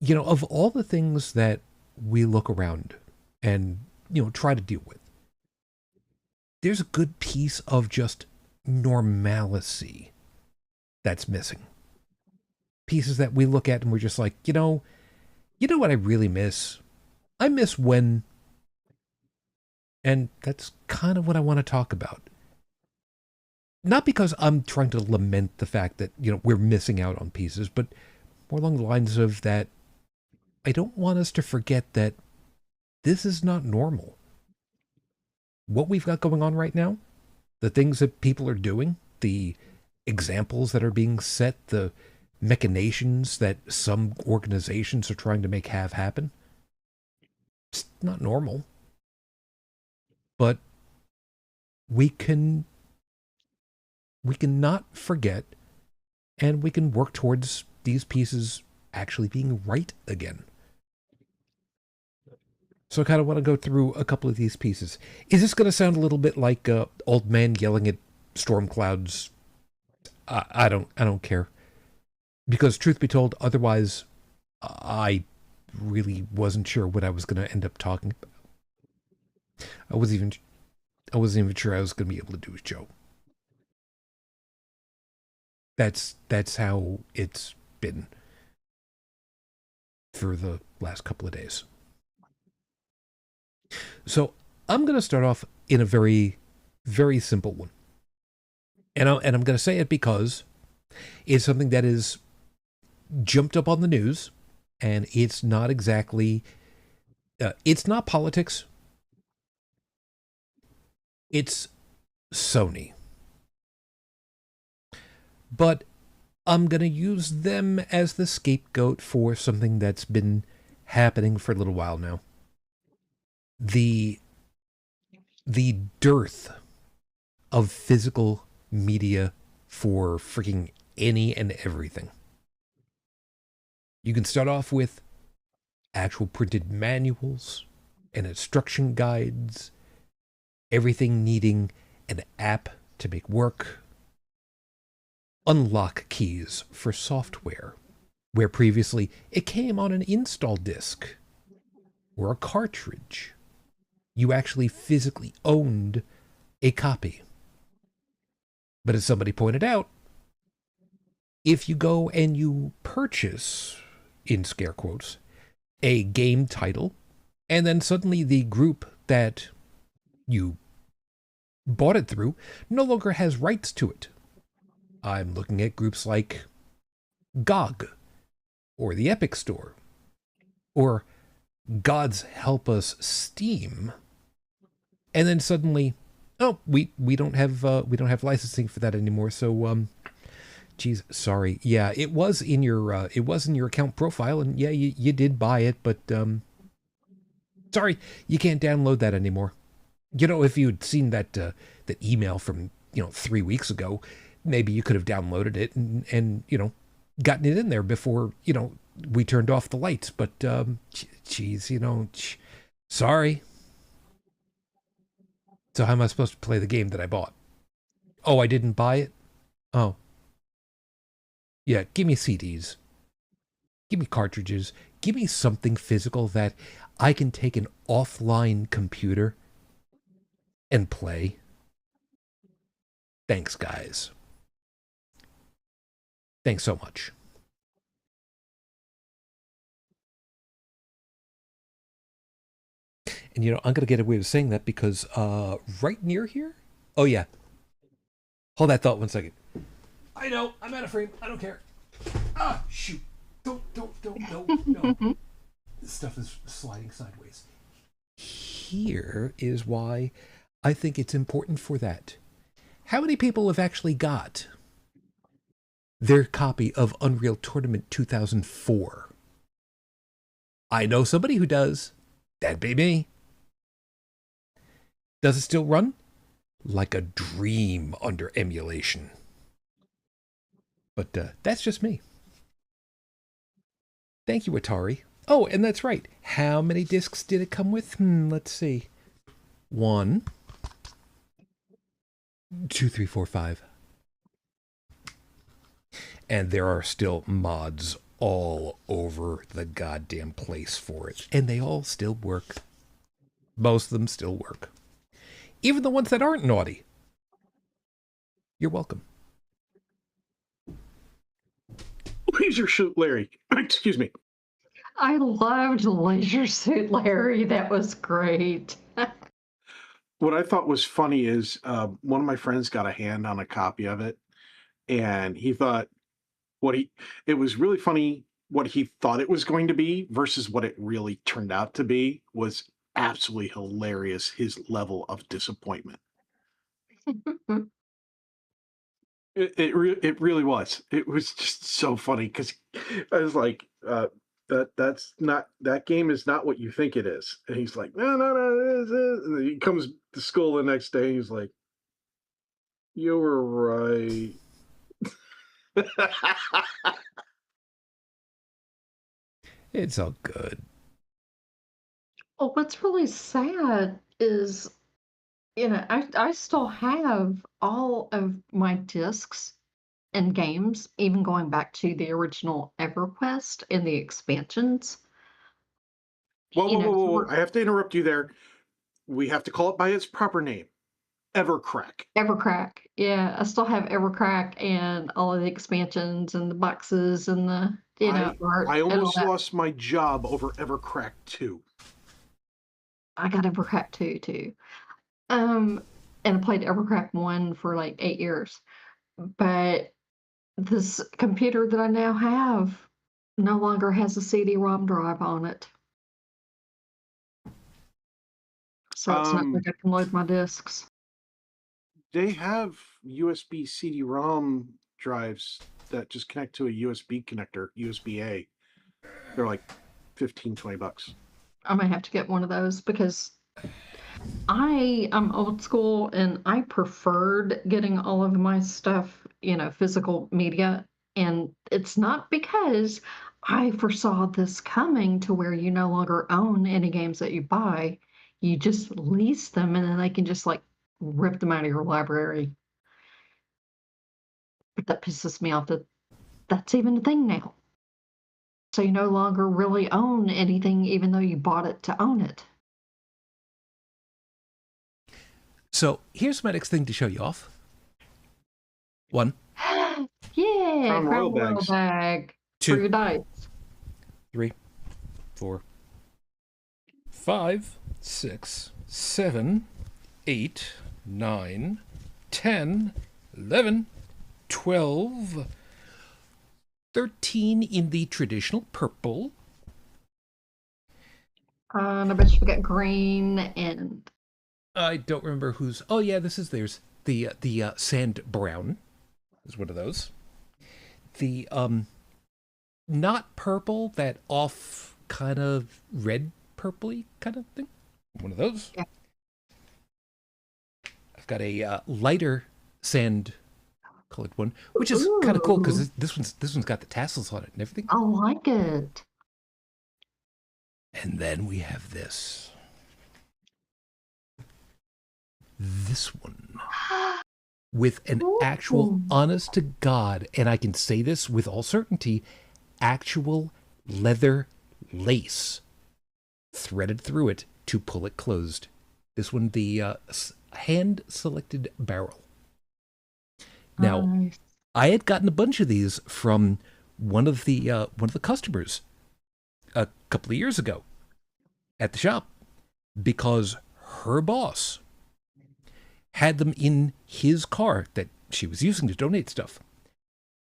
Of all the things that we look around and try to deal with, there's a good piece of just normalcy that's missing. Pieces that we look at and we're just like, you know what I really miss? I miss when. And that's kind of what I want to talk about. Not because I'm trying to lament the fact that, we're missing out on pieces, but more along the lines of that I don't want us to forget that this is not normal. What we've got going on right now, the things that people are doing, the examples that are being set, the machinations that some organizations are trying to make have happen, it's not normal. But we can not forget, and we can work towards these pieces actually being right again. So I kind of want to go through a couple of these pieces. Is this going to sound a little bit like old man yelling at storm clouds I don't care. Because truth be told, otherwise, I really wasn't sure what I was going to end up talking about. I wasn't even sure I was going to be able to do a show. That's how it's been for the last couple of days. So I'm going to start off in a very, very simple one. And I'm going to say it because it's something that is jumped up on the news, and it's not exactly, it's not politics. It's Sony. But I'm going to use them as the scapegoat for something that's been happening for a little while now. The dearth of physical media for freaking any and everything. You can start off with actual printed manuals and instruction guides, everything needing an app to make work, unlock keys for software, where previously it came on an install disc or a cartridge. You actually physically owned a copy. But as somebody pointed out, if you go and you purchase, in scare quotes, a game title, and then suddenly the group that you bought it through no longer has rights to it. I'm looking at groups like GOG, or the Epic Store, or God's Help Us Steam, and then suddenly, oh, we don't have licensing for that anymore. So, geez, sorry. Yeah, it was in your account profile, and yeah, you did buy it, but sorry, you can't download that anymore. You know, if you'd seen that email from 3 weeks ago, maybe you could have downloaded it and gotten it in there before we turned off the lights. But geez, sorry. So how am I supposed to play the game that I bought? Oh, I didn't buy it? Oh. Yeah, give me CDs. Give me cartridges. Give me something physical that I can take an offline computer and play. Thanks, guys. Thanks so much. And I'm going to get away with saying that because right near here? Oh, yeah. Hold that thought 1 second. I know. I'm out of frame. I don't care. Ah, shoot. Don't, no. This stuff is sliding sideways. Here is why I think it's important for that. How many people have actually got their copy of Unreal Tournament 2004? I know somebody who does. That'd be me. Does it still run? Like a dream under emulation. But that's just me. Thank you, Atari. Oh, and that's right. How many discs did it come with? Let's see. 1, 2, 3, 4, 5. And there are still mods all over the goddamn place for it. And they all still work. Most of them still work. Even the ones that aren't naughty. You're welcome. Leisure Suit Larry. Excuse me. I loved Leisure Suit Larry. That was great. What I thought was funny is one of my friends got a hand on a copy of it, and he thought it was really funny what he thought it was going to be versus what it really turned out to be was absolutely hilarious. His level of disappointment. It really was. It was just so funny because I was like, that game is not what you think it is. And he's like, no, it is. And then he comes to school the next day and he's like, you were right. It's all good. Well, what's really sad is, I still have all of my discs in games, even going back to the original EverQuest and the expansions. Whoa, You whoa, know, whoa, so whoa! I have to interrupt you there. We have to call it by its proper name, Evercrack. Evercrack. Yeah, I still have Evercrack and all of the expansions and the boxes and the, art I and all almost that. lost my job over Evercrack 2. I got Evercrack 2 too. And I played Evercrack 1 for like 8 years. But this computer that I now have no longer has a CD-ROM drive on it. So it's not Um, like I can load my discs. they have USB CD-ROM drives that just connect to a USB connector, USB-A. They're like 15, $20. I may have to get one of those because I'm old school and I preferred getting all of my stuff, physical media. And it's not because I foresaw this coming to where you no longer own any games that you buy. You just lease them and then they can just like rip them out of your library. But that pisses me off that that's even a thing now. So you no longer really own anything, even though you bought it to own it. So here's my next thing to show you off. 1, Yeah, Crown Royal Crown Royal bags. bag for 2, your dice. 3, 4, 5, 6, 7, 8, 9, 10, 11, 12, 13 in the traditional purple. And I bet you got green and I don't remember who's. Oh yeah, this is theirs. The sand brown is one of those. The not purple, that off kind of red purpley kind of thing. One of those. Yeah. I've got a lighter sand colored one, which is kind of cool because this one's got the tassels on it and everything. I like it. And then we have this. This one. With an actual, honest to God, and I can say this with all certainty, actual leather lace threaded through it to pull it closed. This one, the hand-selected barrel. Now, Nice. I had gotten a bunch of these from one of the customers a couple of years ago at the shop because her boss had them in his car that she was using to donate stuff.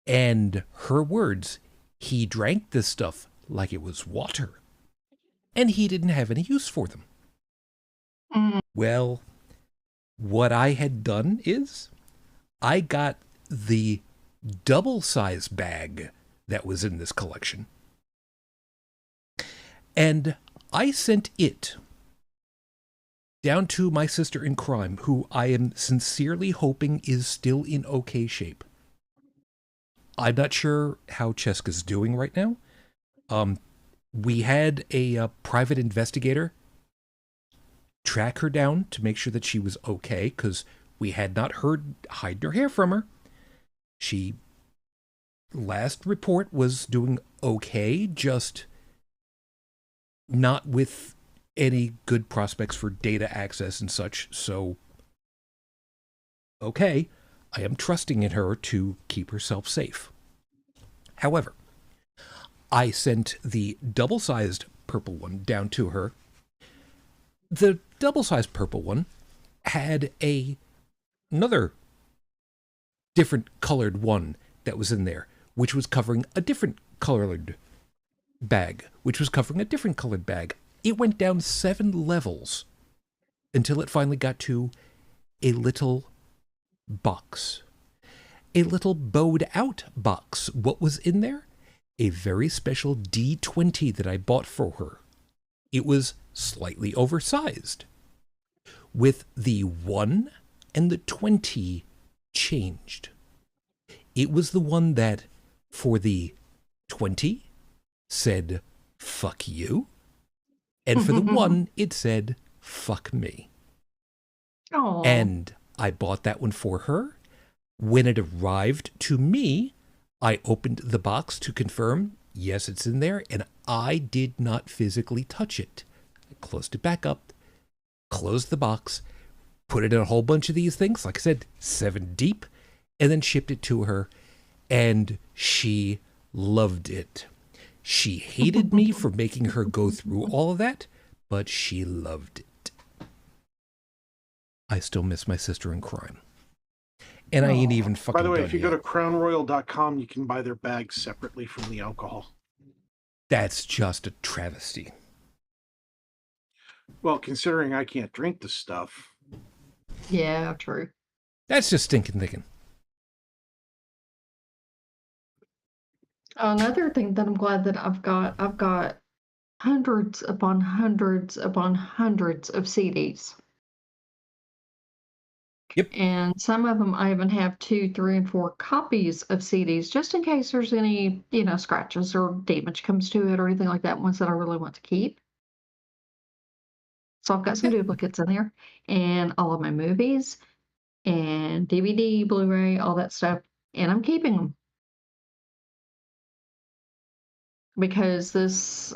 And her words, he drank this stuff like it was water. And he didn't have any use for them. Well, what I had done is I got the double-size bag that was in this collection. And I sent it down to my sister in crime, who I am sincerely hoping is still in okay shape. I'm not sure how Cheska's doing right now. We had a private investigator track her down to make sure that she was okay, because we had not heard hide nor hair from her. She, last report, was doing okay, just not with any good prospects for data access and such, so okay, I am trusting in her to keep herself safe. However, I sent the double-sized purple one down to her. The double-sized purple one had another different colored one that was in there, which was covering a different colored bag, which was covering a different colored bag. It went down 7 levels until it finally got to a little box. A little bowed out box. What was in there? A very special D20 that I bought for her. It was slightly oversized, with the 1 and the 20 changed. It was the one that, for the 20, said, "Fuck you." And for the 1, it said, "Fuck me." Aww. And I bought that one for her. When it arrived to me, I opened the box to confirm, yes, it's in there, and I did not physically touch it. I closed it back up, closed the box, put it in a whole bunch of these things, like I said, 7 deep, and then shipped it to her, and she loved it. She hated me for making her go through all of that, but she loved it. I still miss my sister in crime. And I ain't even fucking By the way, done if you yet. go to crownroyal.com, you can buy their bags separately from the alcohol. That's just a travesty. Well, considering I can't drink the stuff. Yeah, true. That's just stinking thinking. Another thing that I'm glad that I've got hundreds upon hundreds upon hundreds of CDs. Yep. And some of them I even have 2, 3, and 4 copies of CDs just in case there's any, scratches or damage comes to it or anything like that, ones that I really want to keep. So I've got some duplicates in there, and all of my movies and DVD, Blu-ray, all that stuff, and I'm keeping them. Because this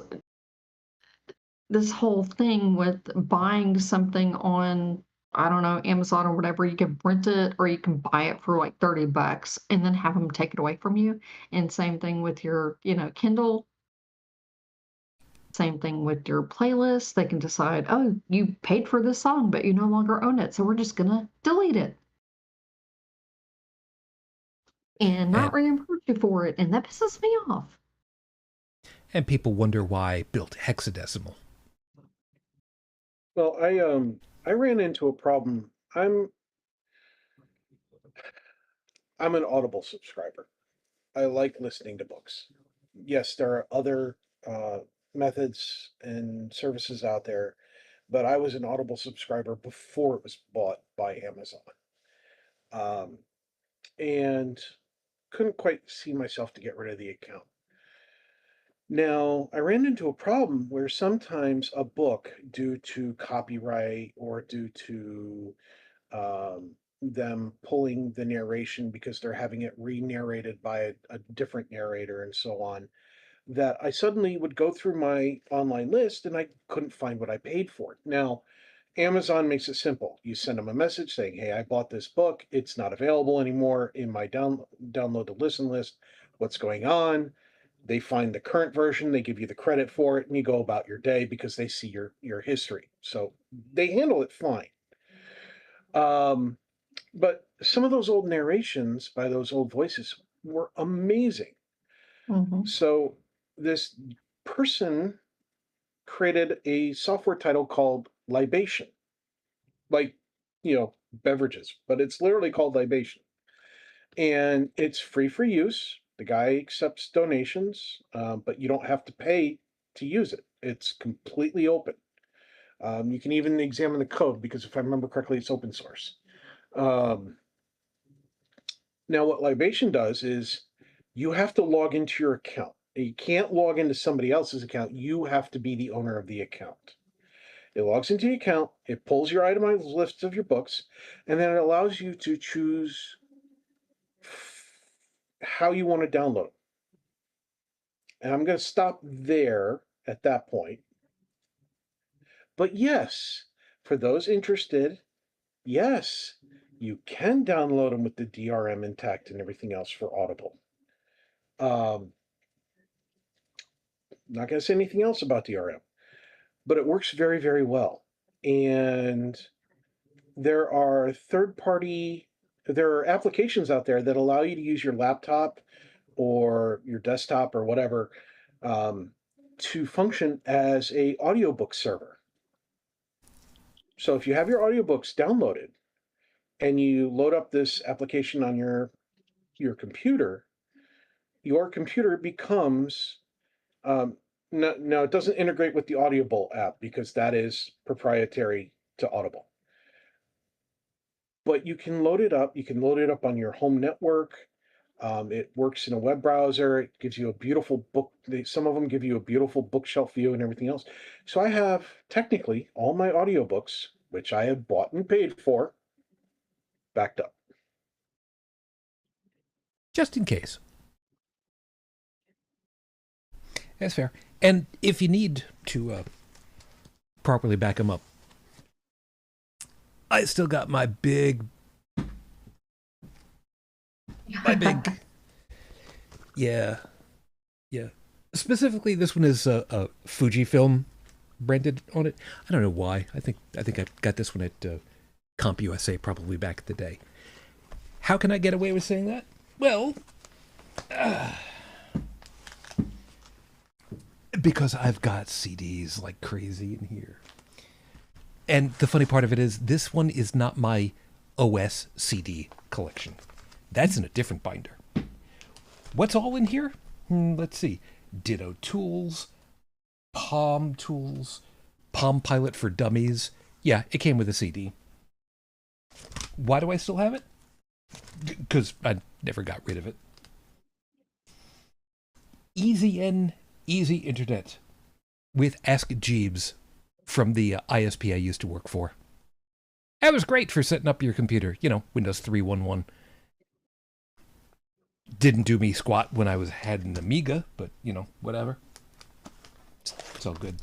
whole thing with buying something on, I don't know, Amazon or whatever, you can rent it or you can buy it for like $30 and then have them take it away from you. And same thing with your, Kindle. Same thing with your playlist. They can decide, oh, you paid for this song, but you no longer own it. So we're just going to delete it and not reimburse you for it. And that pisses me off. And people wonder why I built hexadecimal. Well, I ran into a problem. I'm an Audible subscriber. I like listening to books. Yes, there are other methods and services out there, but I was an Audible subscriber before it was bought by Amazon. And couldn't quite see myself to get rid of the account. Now, I ran into a problem where sometimes a book, due to copyright or due to them pulling the narration because they're having it re-narrated by a different narrator and so on, that I suddenly would go through my online list and I couldn't find what I paid for it. Now, Amazon makes it simple. You send them a message saying, hey, I bought this book. It's not available anymore in my download to listen list. What's going on? They find the current version, they give you the credit for it, and you go about your day because they see your history. So they handle it fine. But some of those old narrations by those old voices were amazing. Mm-hmm. So this person created a software title called Libation, like, beverages, but it's literally called Libation. And it's free for use. The guy accepts donations, but you don't have to pay to use it. It's completely open. You can even examine the code because if I remember correctly, it's open source. Now, what Libation does is you have to log into your account. You can't log into somebody else's account. You have to be the owner of the account. It logs into the account, it pulls your itemized list of your books, and then it allows you to choose how you want to download. And I'm going to stop there at that point. But yes, for those interested, yes, you can download them with the DRM intact and everything else for Audible. Not going to say anything else about DRM, but it works very, very well. And there are there are applications out there that allow you to use your laptop or your desktop or whatever to function as a audiobook server. So if you have your audiobooks downloaded and you load up this application on your computer, your computer becomes no, it doesn't integrate with the Audible app because that is proprietary to Audible. But you can load it up. You can load it up on your home network. It works in a web browser. It gives you a beautiful book. Some of them give you a beautiful bookshelf view and everything else. So I have technically all my audiobooks, which I have bought and paid for, backed up. just in case. That's fair. And if you need to properly back them up, I still got my big, yeah. Specifically, this one is a Fujifilm branded on it. I don't know why. I think I got this one at CompUSA probably back in the day. How can I get away with saying that? Well, because I've got CDs like crazy in here. And the funny part of it is, this one is not my OS CD collection. That's in a different binder. What's all in here? Let's see. Ditto Tools, Palm Tools, Palm Pilot for Dummies. Yeah, it came with a CD. Why do I still have it? Because I never got rid of it. Easy N, Easy Internet with Ask Jeeves from the ISP I used to work for. That was great for setting up your computer. You know, Windows 3.1.1. Didn't do me squat when I had an Amiga, but, you know, whatever. It's all good.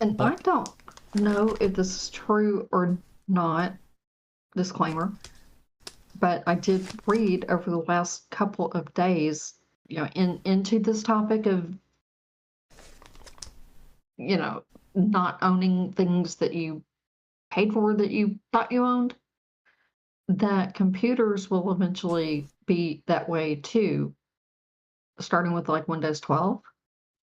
And I don't know if this is true or not, disclaimer, but I did read over the last couple of days, you know, into this topic of, you know, not owning things that you paid for that you thought you owned, that computers will eventually be that way too, starting with like Windows 12.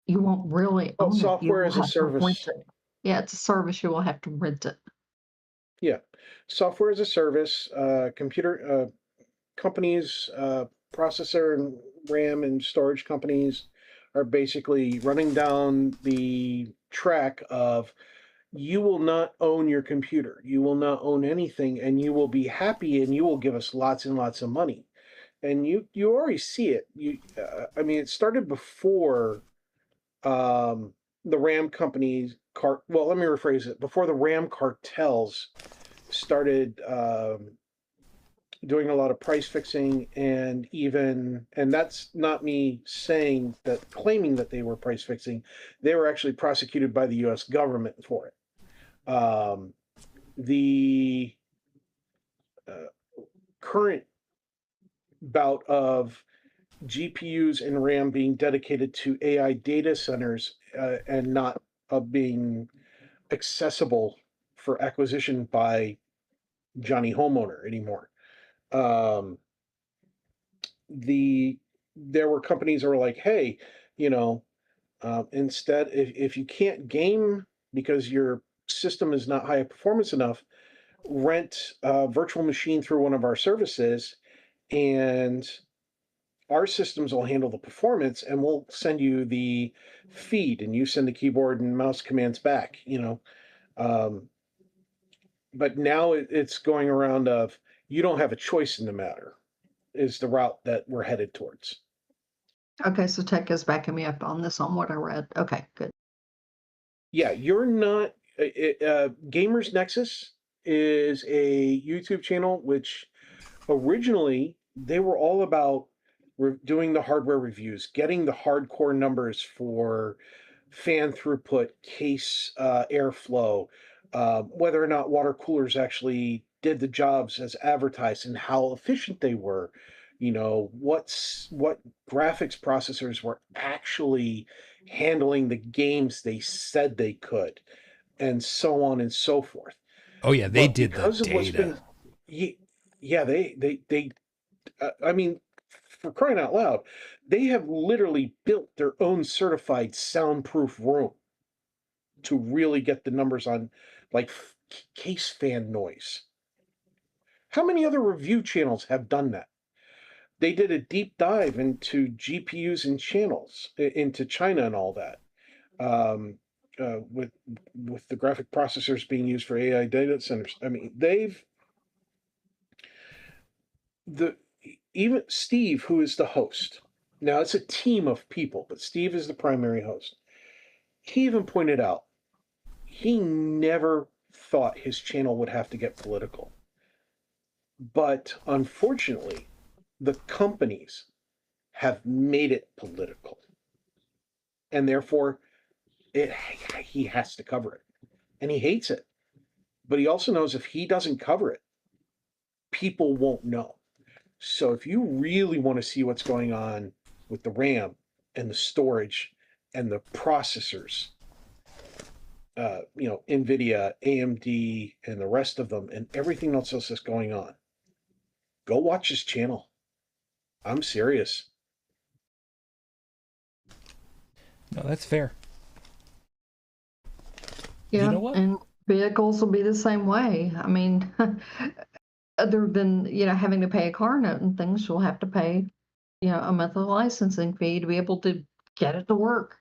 You won't really own it. You Software will as a have to rent service. it. Yeah, it's a service. You will have to rent it. Yeah, software as a service. Computer companies, processor and RAM and storage companies are basically running down the track of, you will not own your computer. You will not own anything, and you will be happy, and you will give us lots and lots of money. And you already see it. I mean, it started before the RAM companies. Well, let me rephrase it. Before the RAM cartels started doing a lot of price fixing, and that's not me claiming that they were price fixing. They were actually prosecuted by the U.S. government for it. The current bout of GPUs and RAM being dedicated to AI data centers and not being accessible for acquisition by Johnny Homeowner anymore. There were companies that were like, hey, you know, instead, if you can't game because your system is not high performance enough, rent a virtual machine through one of our services, and our systems will handle the performance, and we'll send you the feed, and you send the keyboard and mouse commands back, you know. But now it's going around of, you don't have a choice in the matter, is the route that we're headed towards. Okay, so Tech is backing me up on this, on what I read. Okay, good. Yeah, you're not. Gamers Nexus is a YouTube channel which originally they were all about doing the hardware reviews, getting the hardcore numbers for fan throughput, case airflow, whether or not water coolers actually did the jobs as advertised, and how efficient they were. You know, what graphics processors were actually handling the games they said they could, and so on and so forth. Oh yeah, they But did because the of what's data. yeah, they I mean, for crying out loud, they have literally built their own certified soundproof room to really get the numbers on, like, case fan noise. How many other review channels have done that? They did a deep dive into GPUs and channels, into China and all that, with the graphic processors being used for AI data centers. I mean, even Steve, who is the host. Now it's a team of people, but Steve is the primary host. He even pointed out he never thought his channel would have to get political. But unfortunately, the companies have made it political, and therefore he has to cover it, and he hates it. But he also knows if he doesn't cover it, people won't know. So if you really want to see what's going on with the RAM and the storage and the processors, NVIDIA, AMD, and the rest of them, and everything else that's going on, go watch his channel. I'm serious. No, that's fair. Yeah, You know what? and vehicles will be the same way. I mean, other than, having to pay a car note and things, you'll have to pay, a monthly licensing fee to be able to get it to work.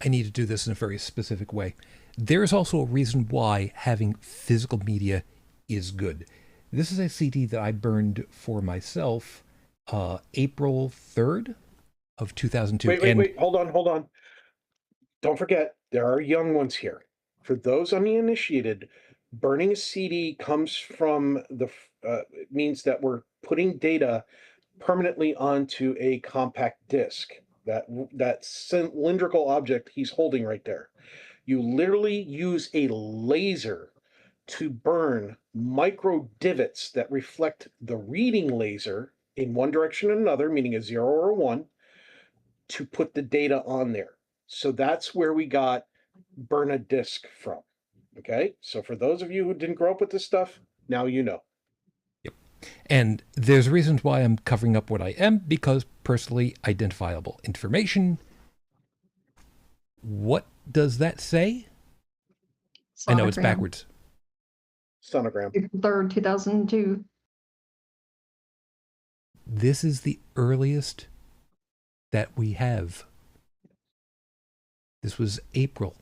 I need to do this in a very specific way. There's also a reason why having physical media is good. This is a CD that I burned for myself April 3rd of 2002. Wait. Hold on. Don't forget, there are young ones here. For those uninitiated, burning a CD comes from it means that we're putting data permanently onto a compact disc. That cylindrical object he's holding right there. You literally use a laser to burn micro divots that reflect the reading laser in one direction or another, meaning a 0 or a 1, to put the data on there. So that's where we got burn a disk from. Okay? So for those of you who didn't grow up with this stuff, now you know. Yep. And there's reasons why I'm covering up what I am, because personally identifiable information. What does that say? Sonogram. I know it's backwards. Sonogram. 3rd, 2002. This is the earliest that we have. This was April.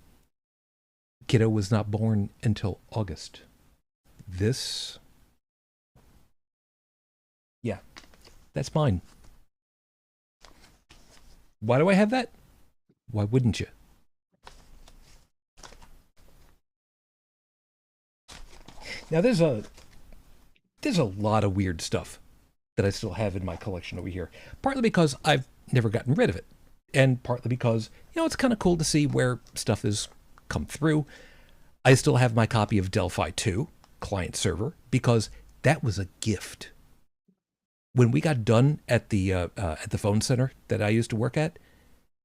Kiddo was not born until August. Yeah, that's mine. Why do I have that? Why wouldn't you? Now there's a lot of weird stuff that I still have in my collection over here. Partly because I've never gotten rid of it, and partly because, it's kind of cool to see where stuff has come through. I still have my copy of Delphi 2, client server, because that was a gift. When we got done at the phone center that I used to work at,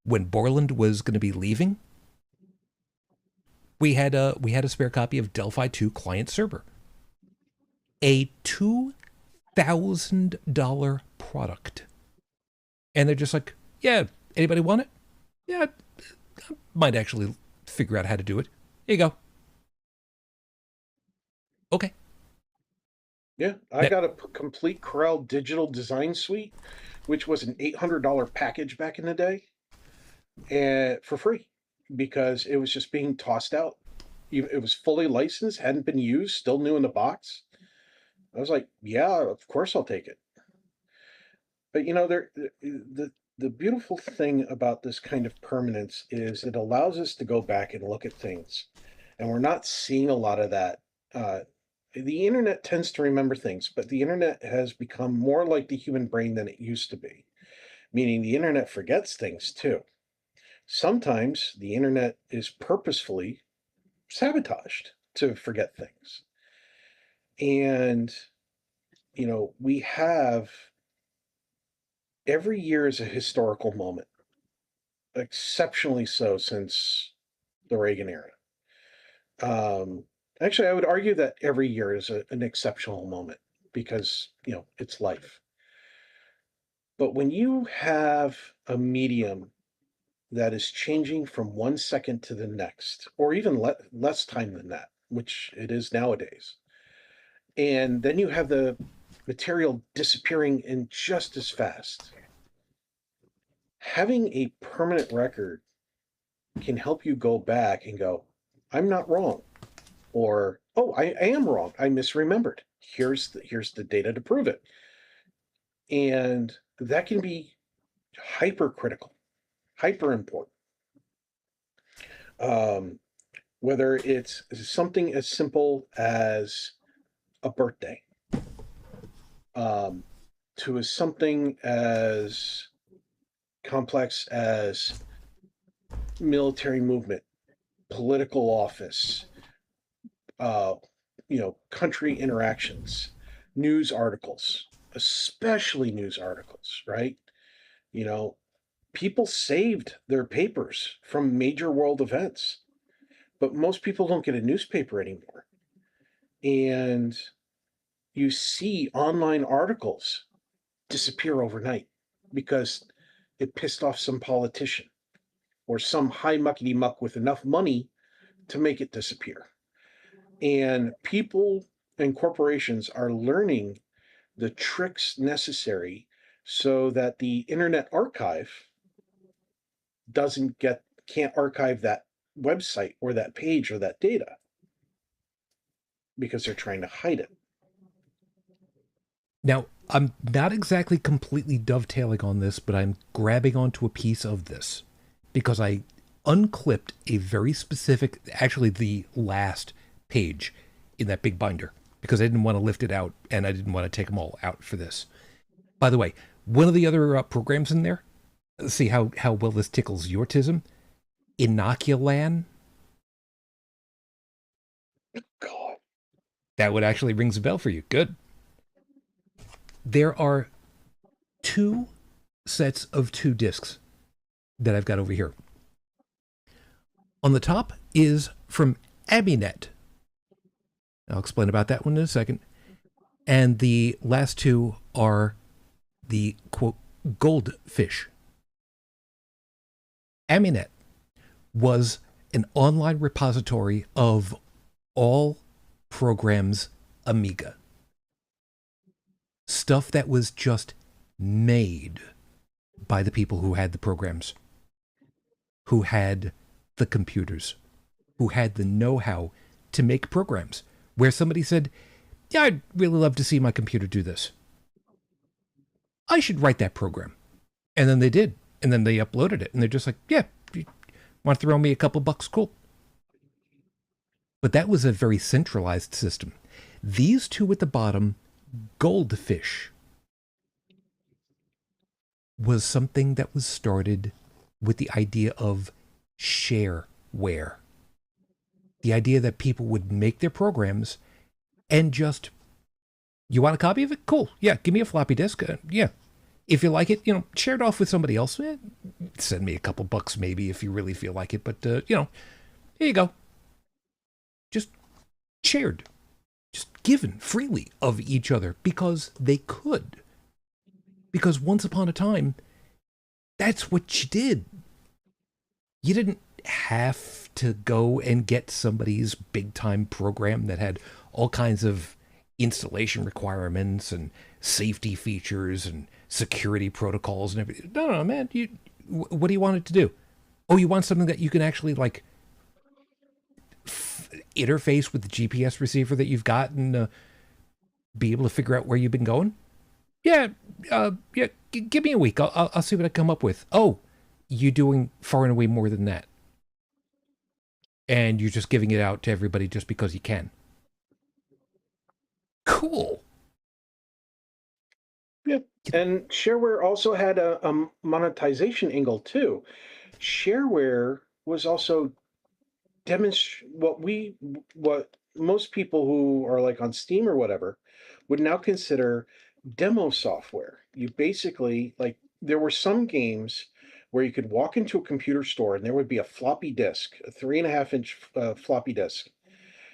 when Borland was going to be leaving, we had a spare copy of Delphi 2 client server. A $2,000 product. And they're just like, yeah, anybody want it? Yeah, I might actually figure out how to do it. Here you go. Okay. Yeah, I got a complete Corel digital design suite, which was an $800 package back in the day, and for free, because it was just being tossed out. It was fully licensed, hadn't been used, still new in the box. I was like, yeah, of course I'll take it. But the beautiful thing about this kind of permanence is it allows us to go back and look at things, and we're not seeing a lot of that. The internet tends to remember things, but the internet has become more like the human brain than it used to be, meaning the internet forgets things too. Sometimes the internet is purposefully sabotaged to forget things. And, we have every year is a historical moment, exceptionally so since the Reagan era. Actually, I would argue that every year is an exceptional moment because, it's life. But when you have a medium that is changing from 1 second to the next, or even less time than that, which it is nowadays, and then you have the material disappearing in just as fast, having a permanent record can help you go back and go, I'm not wrong. Or, oh, I am wrong. I misremembered. Here's the data to prove it. And that can be hypercritical, hyper important. Whether it's something as simple as a birthday to something as complex as military movement, political office, country interactions, news articles, especially news articles, right? You know, people saved their papers from major world events, but most people don't get a newspaper anymore. And you see online articles disappear overnight because it pissed off some politician or some high muckety muck with enough money to make it disappear. And people and corporations are learning the tricks necessary so that the Internet Archive can't archive that website or that page or that data because they're trying to hide it. Now, I'm not exactly completely dovetailing on this, but I'm grabbing onto a piece of this because I unclipped a very specific, actually the last page in that big binder, because I didn't want to lift it out and I didn't want to take them all out for this. By the way, one of the other programs in there, let's see how well this tickles your tism, Inoculan. God. That would actually rings a bell for you. Good. There are 2 sets of 2 discs that I've got over here. On the top is from Aminet. I'll explain about that one in a second. And the last 2 are the, quote, goldfish. Aminet was an online repository of all programs Amiga. Stuff that was just made by the people who had the programs, who had the computers, who had the know-how to make programs, where somebody said, yeah, I'd really love to see my computer do this. I should write that program. And then they did. And then they uploaded it. And they're just like, yeah, you want to throw me a couple bucks? Cool. But that was a very centralized system. These 2 at the bottom, Goldfish, was something that was started with the idea of shareware. The idea that people would make their programs and just, you want a copy of it? Cool. Yeah, give me a floppy disk. Yeah. If you like it, share it off with somebody else. Send me a couple bucks maybe if you really feel like it. But, here you go. Just shared. Just given freely of each other because they could. Because once upon a time, that's what you did. You didn't have to go and get somebody's big-time program that had all kinds of installation requirements and safety features and security protocols and everything. No, man. What do you want it to do? Oh, you want something that you can actually, like, interface with the GPS receiver that you've got and be able to figure out where you've been going? Yeah, give me a week. I'll see what I come up with. Oh, you're doing far and away more than that. And you're just giving it out to everybody just because you can. Cool. Yeah, and shareware also had a monetization angle too. Shareware was also what most people who are like on Steam or whatever would now consider demo software. You basically, like, there were some games where you could walk into a computer store and there would be a floppy disk, a 3.5-inch floppy disk,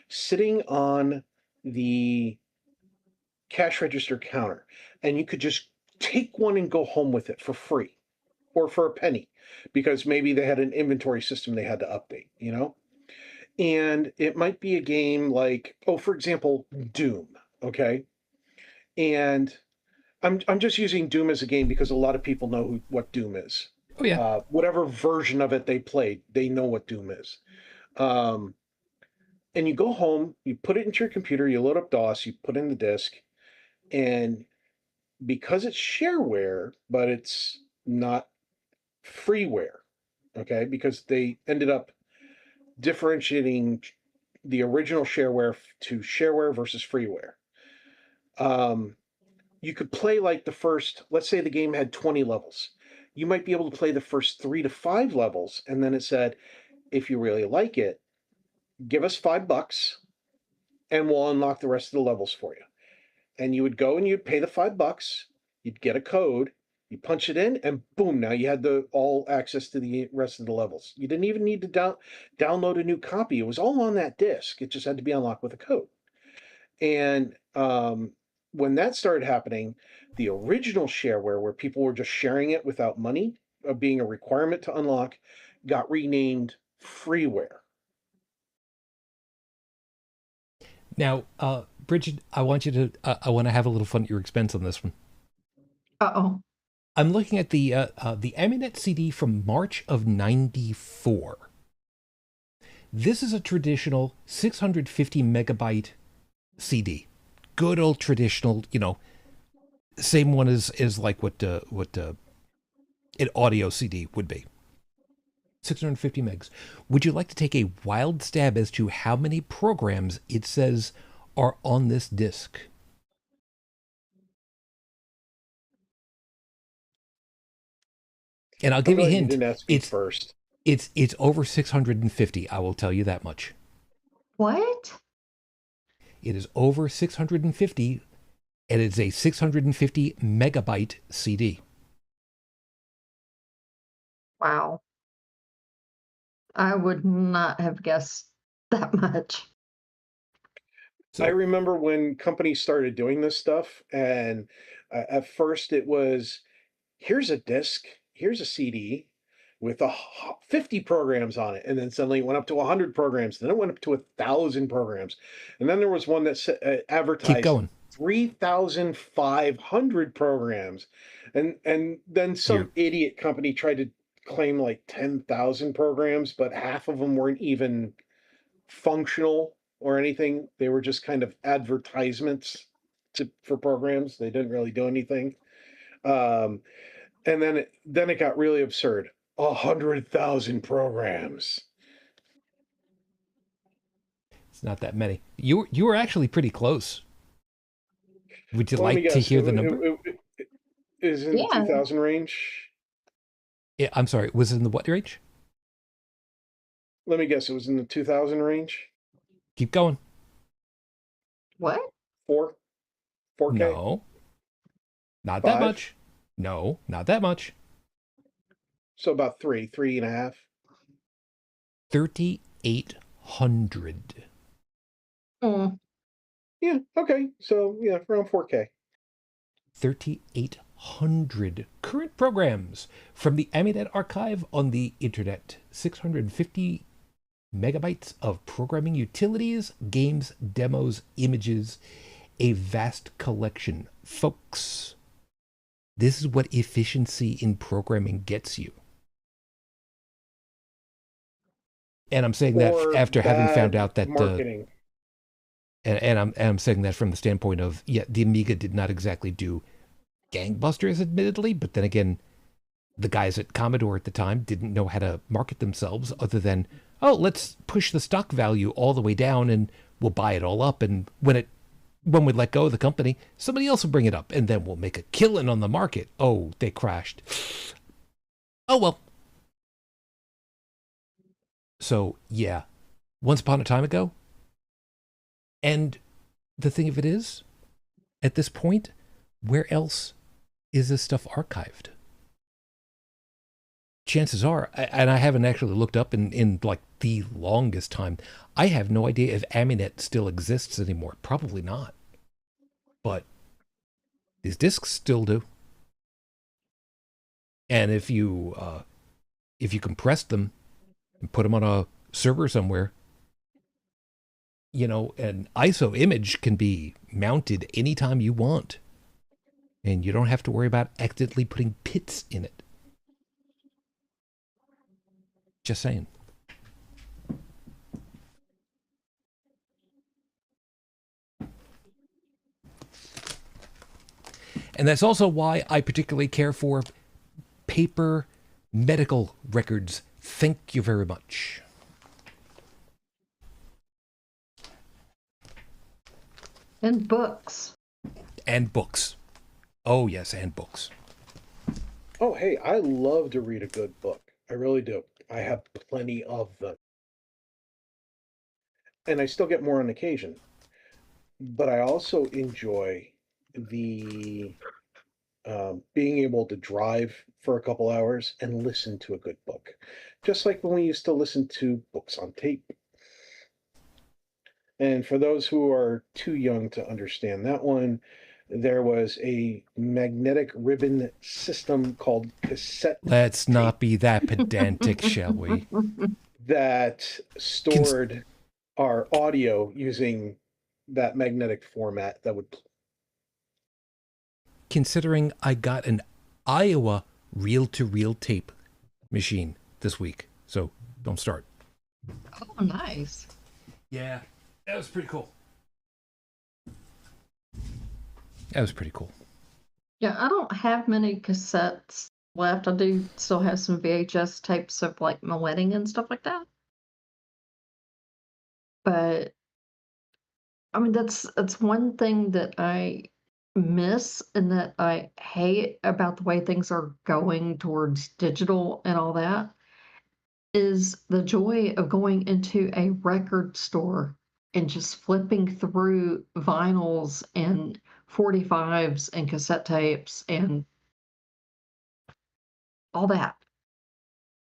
sitting on the cash register counter, and you could just take one and go home with it for free or for a penny because maybe they had an inventory system they had to update, And it might be a game like, for example, Doom, okay? And I'm just using Doom as a game because a lot of people know what Doom is. Oh, yeah. Whatever version of it they played, they know what Doom is. And you go home, you put it into your computer, you load up DOS, you put in the disk, and because it's shareware, but it's not freeware, okay? Because they ended up differentiating the original shareware to shareware versus freeware. you could play like the first, let's say the game had 20 levels. You might be able to play the first 3 to 5 levels, and then it said, if you really like it, give us $5 and we'll unlock the rest of the levels for you. And you would go and you'd pay the $5, you'd get a code, you punch it in, and boom, now you had the all access to the rest of the levels. You didn't even need to download a new copy. It was all on that disc. It just had to be unlocked with a code. And when that started happening, the original shareware, where people were just sharing it without money, being a requirement to unlock, got renamed freeware. Now, Brigid, I want to have a little fun at your expense on this one. Uh-oh. I'm looking at the Amunet CD from March of '94. This is a traditional 650 megabyte CD. Good old traditional, same one as like what an audio CD would be. 650 megs. Would you like to take a wild stab as to how many programs it says are on this disc? And I'll give you a hint. It's over 650. I will tell you that much. What? It is over 650, and it's a 650 megabyte CD. Wow. I would not have guessed that much. So, I remember when companies started doing this stuff, and at first it was, here's a disc, here's a CD with 50 programs on it, and then suddenly it went up to 100 programs, then it went up to 1,000 programs, and then there was one that advertised 3,500 programs, and then some idiot company tried to claim like 10,000 programs, but half of them weren't even functional or anything. They were just kind of advertisements for programs. They didn't really do anything. And then it got really absurd. 100,000 programs. It's not that many. You were actually pretty close. Would you like to hear the number? It is in the 2,000 range. Yeah, I'm sorry. Was it in the what range? Let me guess. It was in the 2,000 range. Keep going. What? 4K? No. Not 5? That much. No, not that much. So about 3.5. 3,800. Yeah, okay. So, yeah, around 4K. 3,800 current programs from the Amunet archive on the internet. 650 megabytes of programming utilities, games, demos, images, a vast collection. Folks, this is what efficiency in programming gets you. And I'm saying that after having found out that marketing. And I'm saying that from the standpoint of, the Amiga did not exactly do gangbusters, admittedly, but then again, the guys at Commodore at the time didn't know how to market themselves other than, let's push the stock value all the way down and we'll buy it all up. And when we let go of the company, somebody else will bring it up and then we'll make a killing on the market. Oh, they crashed. Oh, well. So, yeah, once upon a time ago. And the thing of it is, at this point, where else is this stuff archived? Chances are, and I haven't actually looked up in like the longest time, I have no idea if Amunet still exists anymore. Probably not. But these discs still do. And if you compress them and put them on a server somewhere, an ISO image can be mounted anytime you want. And you don't have to worry about accidentally putting pits in it. Just saying. And that's also why I particularly care for paper medical records. Thank you very much. And books. And books. Oh, yes, and books. Oh, hey, I love to read a good book. I really do. I have plenty of them. And I still get more on occasion. But I also enjoy the being able to drive for a couple hours and listen to a good book. Just like when we used to listen to books on tape. And for those who are too young to understand that one, there was a magnetic ribbon system called cassette Let's tape not be that pedantic, shall we? that stored our audio using that magnetic format that would. Considering I got an Iowa reel-to-reel tape machine this week, so don't start. Oh, nice. Yeah, that was pretty cool. That was pretty cool. Yeah, I don't have many cassettes left. I do still have some VHS tapes of like my wedding and stuff like that. But I mean, that's one thing that I miss and that I hate about the way things are going towards digital and all that is the joy of going into a record store and just flipping through vinyls and 45s and cassette tapes and all that.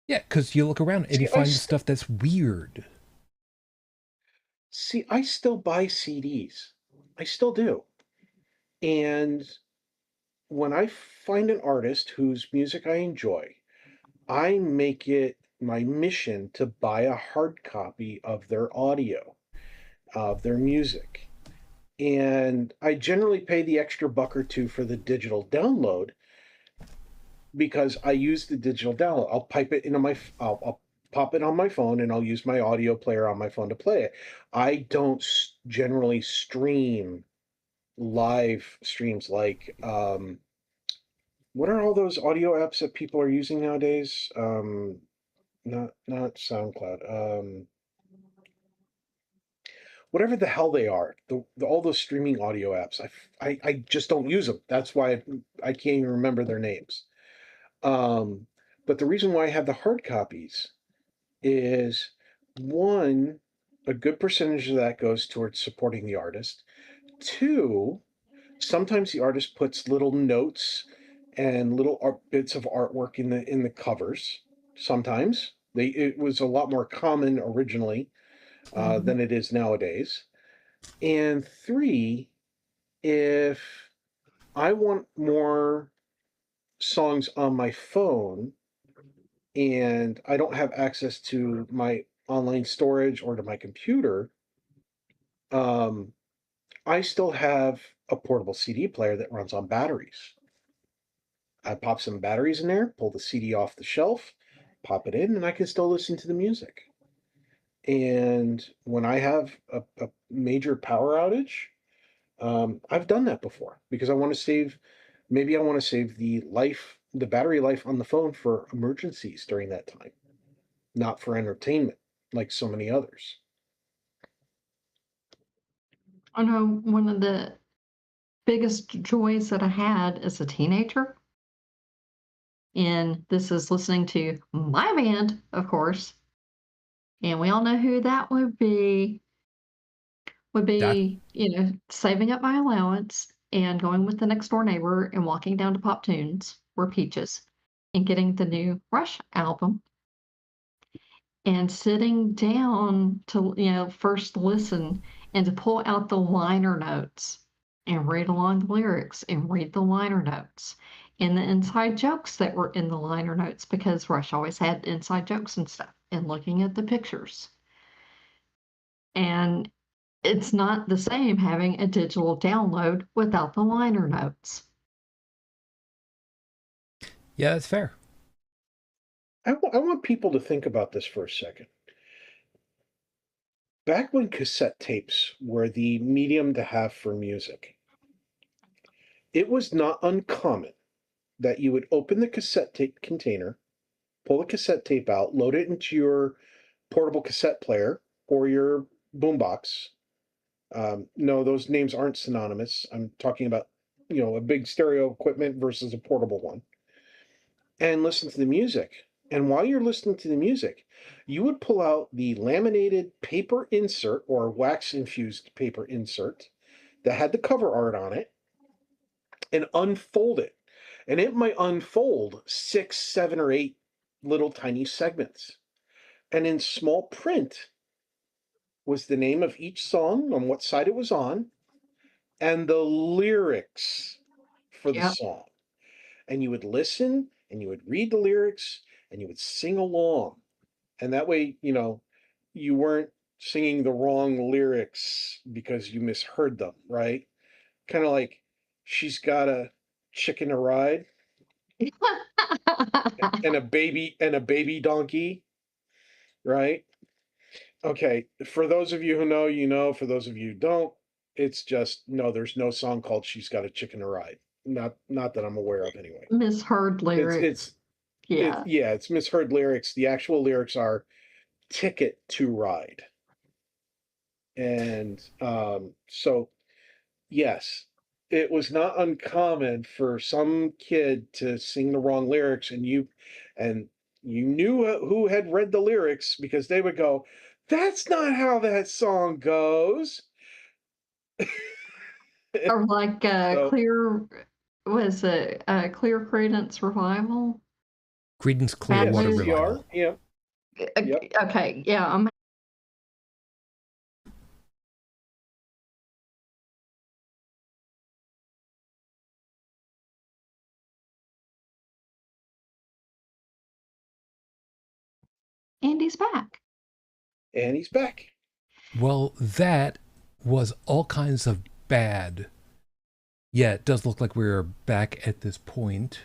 Yeah, because you look around and See, you find the stuff that's weird. See, I still buy CDs. I still do. And when I find an artist whose music I enjoy, I make it my mission to buy a hard copy of their audio, of their music. And I generally pay the extra buck or two for the digital download because I use the digital download. I'll pipe it into I'll pop it on my phone and I'll use my audio player on my phone to play it. I don't generally stream live streams like what are all those audio apps that people are using nowadays? Not SoundCloud. Whatever the hell they are, all those streaming audio apps. I just don't use them. That's why I can't even remember their names. But the reason why I have the hard copies is one, a good percentage of that goes towards supporting the artist. Two, sometimes the artist puts little notes and little bits of artwork in the covers. Sometimes it was a lot more common originally than it is nowadays. And three, if I want more songs on my phone and I don't have access to my online storage or to my computer, I still have a portable CD player that runs on batteries. I pop some batteries in there, pull the CD off the shelf, pop it in, and I can still listen to the music. And when I have a major power outage, I've done that before because I want to save, maybe I want to save the battery life on the phone for emergencies during that time, not for entertainment like so many others. I know one of the biggest joys that I had as a teenager, and this is listening to my band, of course, and we all know who that would That be, saving up my allowance and going with the next door neighbor and walking down to Pop Tunes or Peaches and getting the new Rush album and sitting down to, first listen and to pull out the liner notes and read along the lyrics and read the liner notes and the inside jokes that were in the liner notes because Rush always had inside jokes and stuff and looking at the pictures. And it's not the same having a digital download without the liner notes. Yeah, that's fair. I want people to think about this for a second. Back when cassette tapes were the medium to have for music, it was not uncommon that you would open the cassette tape container, pull the cassette tape out, load it into your portable cassette player or your boombox. No, those names aren't synonymous. I'm talking about a big stereo equipment versus a portable one, and listen to the music. And while you're listening to the music, you would pull out the laminated paper insert or wax infused paper insert that had the cover art on it and unfold it. And it might unfold 6, 7, or 8 little tiny segments. And in small print was the name of each song, on what side it was on, and the lyrics for the Yep. song. And you would listen and you would read the lyrics and you would sing along. And that way, you weren't singing the wrong lyrics because you misheard them, right? Kind of like she's got a chicken to ride and a baby donkey, right? Okay, for those of you who know, for those of you who don't, it's just no, there's no song called She's Got a Chicken to Ride. Not that I'm aware of anyway. Misheard lyrics. It's misheard lyrics. The actual lyrics are Ticket to Ride. And so yes, it was not uncommon for some kid to sing the wrong lyrics, and you knew who had read the lyrics because they would go, "That's not how that song goes." Or like So, Clear, was it Clear Credence Revival? Creedence Bad Clearwater News. Revival. yeah. Yep. Okay, yeah, I'm Andy's back. And he's back. Well, that was all kinds of bad. Yeah, it does look like we're back at this point.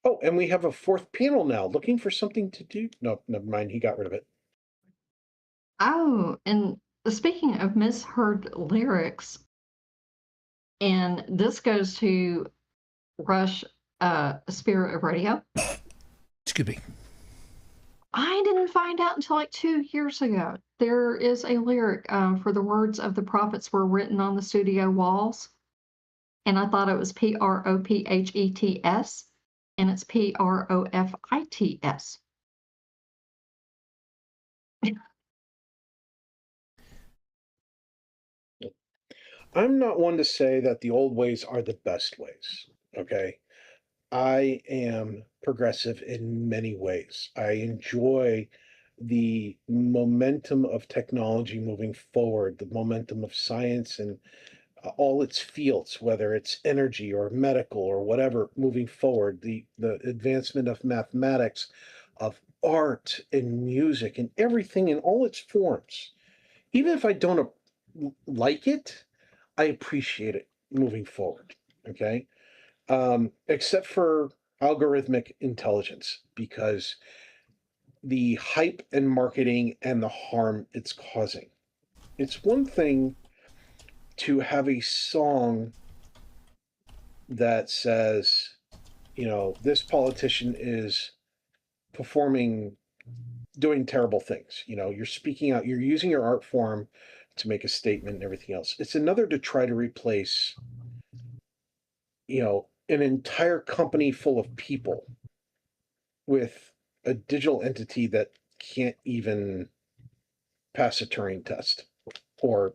Oh, and we have a fourth panel now, looking for something to do. No, never mind. He got rid of it. Oh, and speaking of misheard lyrics, and this goes to Rush, Spirit of Radio. Excuse me. I didn't find out until like 2 years ago. There is a lyric for the words of the prophets were written on the studio walls. And I thought it was PROPHETS, and it's PROFITS. I'm not one to say that the old ways are the best ways. Okay. I am progressive in many ways. I enjoy the momentum of technology moving forward, the momentum of science and all its fields, whether it's energy or medical or whatever, moving forward, the advancement of mathematics, of art and music and everything in all its forms. Even if I don't like it, I appreciate it moving forward. Okay. Except for algorithmic intelligence, because the hype and marketing and the harm it's causing. It's one thing to have a song that says, this politician is doing terrible things. You're speaking out, you're using your art form to make a statement and everything else. It's another to try to replace, an entire company full of people with a digital entity that can't even pass a Turing test or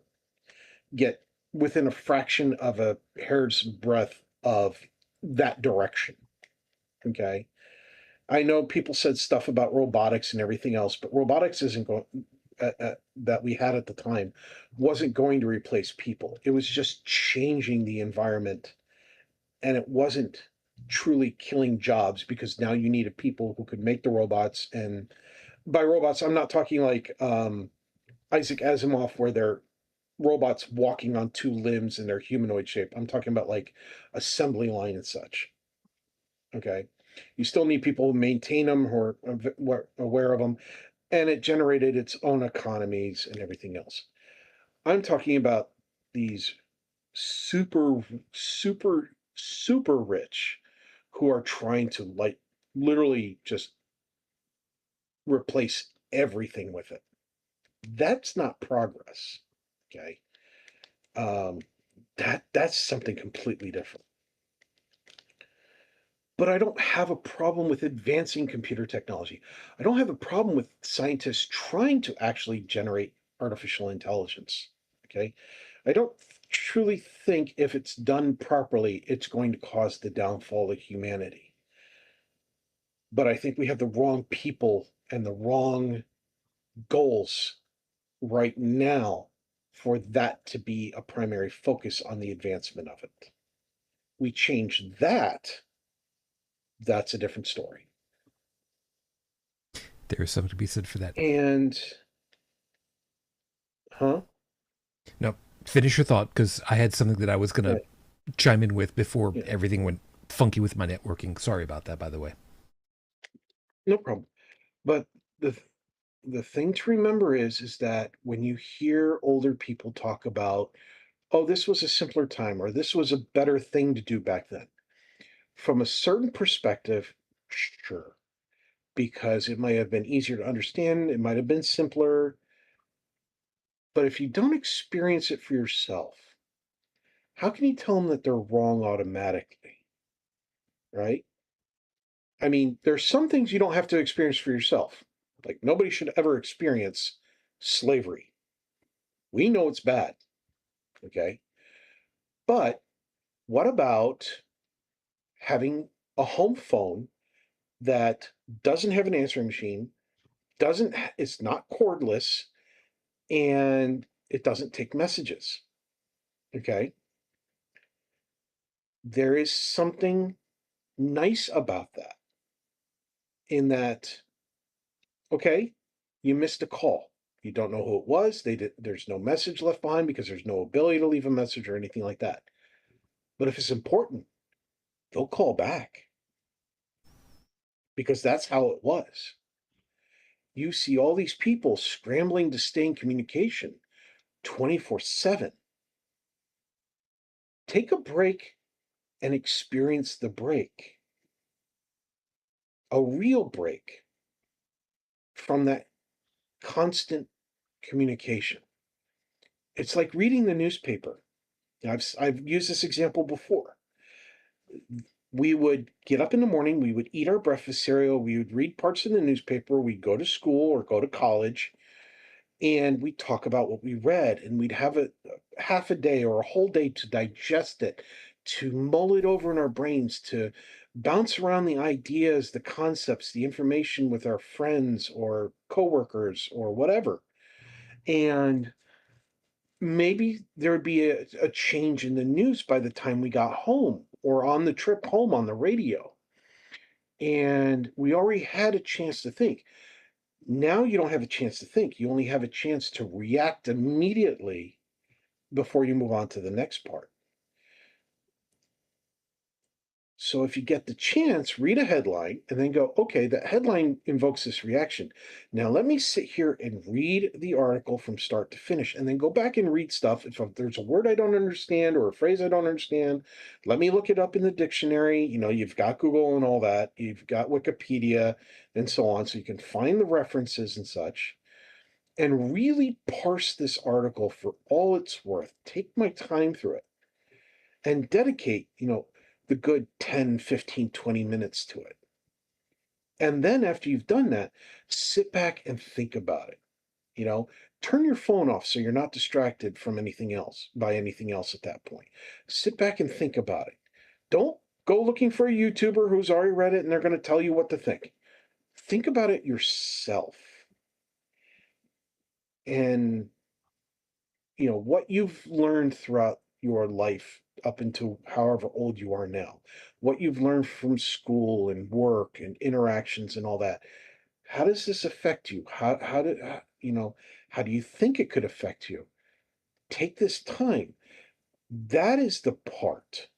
get within a fraction of a hair's breadth of that direction. Okay. I know people said stuff about robotics and everything else, but robotics isn't going that we had at the time wasn't going to replace people. It was just changing the environment, and it wasn't truly killing jobs because now you needed people who could make the robots. And by robots, I'm not talking like Isaac Asimov, where they're robots walking on two limbs and they're humanoid shape. I'm talking about like assembly line and such. Okay. You still need people who maintain them, who are aware of them, and it generated its own economies and everything else. I'm talking about these super, super, super rich who are trying to like literally just replace everything with it. That's not progress. Okay. That's something completely different. But I don't have a problem with advancing computer technology. I don't have a problem with scientists trying to actually generate artificial intelligence. Okay. I don't truly think if it's done properly, it's going to cause the downfall of humanity. But I think we have the wrong people and the wrong goals right now for that to be a primary focus on the advancement of it. We change that, that's a different story. There's something to be said for that. And, huh? No, finish your thought, because I had something that I was going to chime in with before Yeah. everything went funky with my networking. Sorry about that, by the way. No problem. But the thing to remember is that when you hear older people talk about, oh, this was a simpler time, or this was a better thing to do back then, from a certain perspective, sure, because it might have been easier to understand, it might have been simpler. But if you don't experience it for yourself, how can you tell them that they're wrong automatically? Right? I mean, there's some things you don't have to experience for yourself. Like, nobody should ever experience slavery. We know it's bad. Okay. But what about having a home phone that doesn't have an answering machine, it's not cordless, and it doesn't take messages? Okay. There is something nice about that, in that, okay, you missed a call. You don't know who it was. There's no message left behind because there's no ability to leave a message or anything like that. But if it's important, they'll call back, because that's how it was. You see all these people scrambling to stay in communication 24/7. Take a break and experience the break. A real break from that constant communication. It's like reading the newspaper. I've used this example before. We would get up in the morning, we would eat our breakfast cereal, we would read parts of the newspaper, we'd go to school or go to college, and we'd talk about what we read, and we'd have a half a day or a whole day to digest it, to mull it over in our brains, to bounce around the ideas, the concepts, the information with our friends or coworkers or whatever. And maybe there would be a change in the news by the time we got home or on the trip home on the radio. And we already had a chance to think. Now you don't have a chance to think. You only have a chance to react immediately before you move on to the next part. So if you get the chance, read a headline and then go, okay, that headline invokes this reaction. Now let me sit here and read the article from start to finish, and then go back and read stuff. If there's a word I don't understand or a phrase I don't understand, let me look it up in the dictionary. You've got Google and all that. You've got Wikipedia and so on, so you can find the references and such, and really parse this article for all it's worth. Take my time through it and dedicate, the good 10, 15, 20 minutes to it. And then after you've done that, sit back and think about it. Turn your phone off so you're not distracted from anything else by anything else at that point. Sit back and think about it. Don't go looking for a YouTuber who's already read it and they're going to tell you what to think. Think about it yourself. And what you've learned throughout your life up until however old you are now, what you've learned from school and work and interactions and all that. How does this affect you? How do you think it could affect you? Take this time. That is the part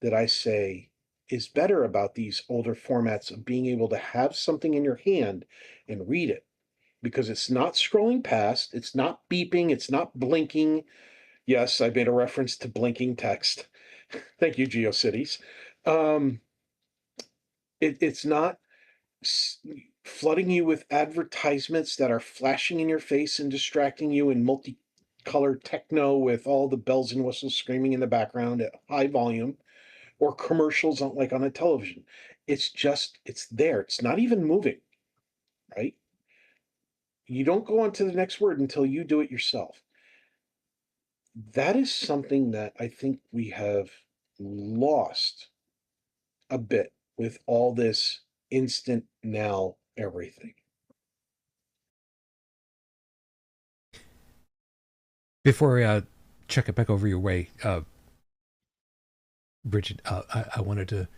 that I say is better about these older formats, of being able to have something in your hand and read it, because it's not scrolling past, it's not beeping, it's not blinking. Yes, I made a reference to blinking text. Thank you, GeoCities. It's not flooding you with advertisements that are flashing in your face and distracting you in multicolored color techno with all the bells and whistles screaming in the background at high volume, or commercials like on a television. It's there. It's not even moving, right? You don't go on to the next word until you do it yourself. That is something that I think we have lost a bit with all this instant now everything. Before I check it back over your way, Brigid, I wanted to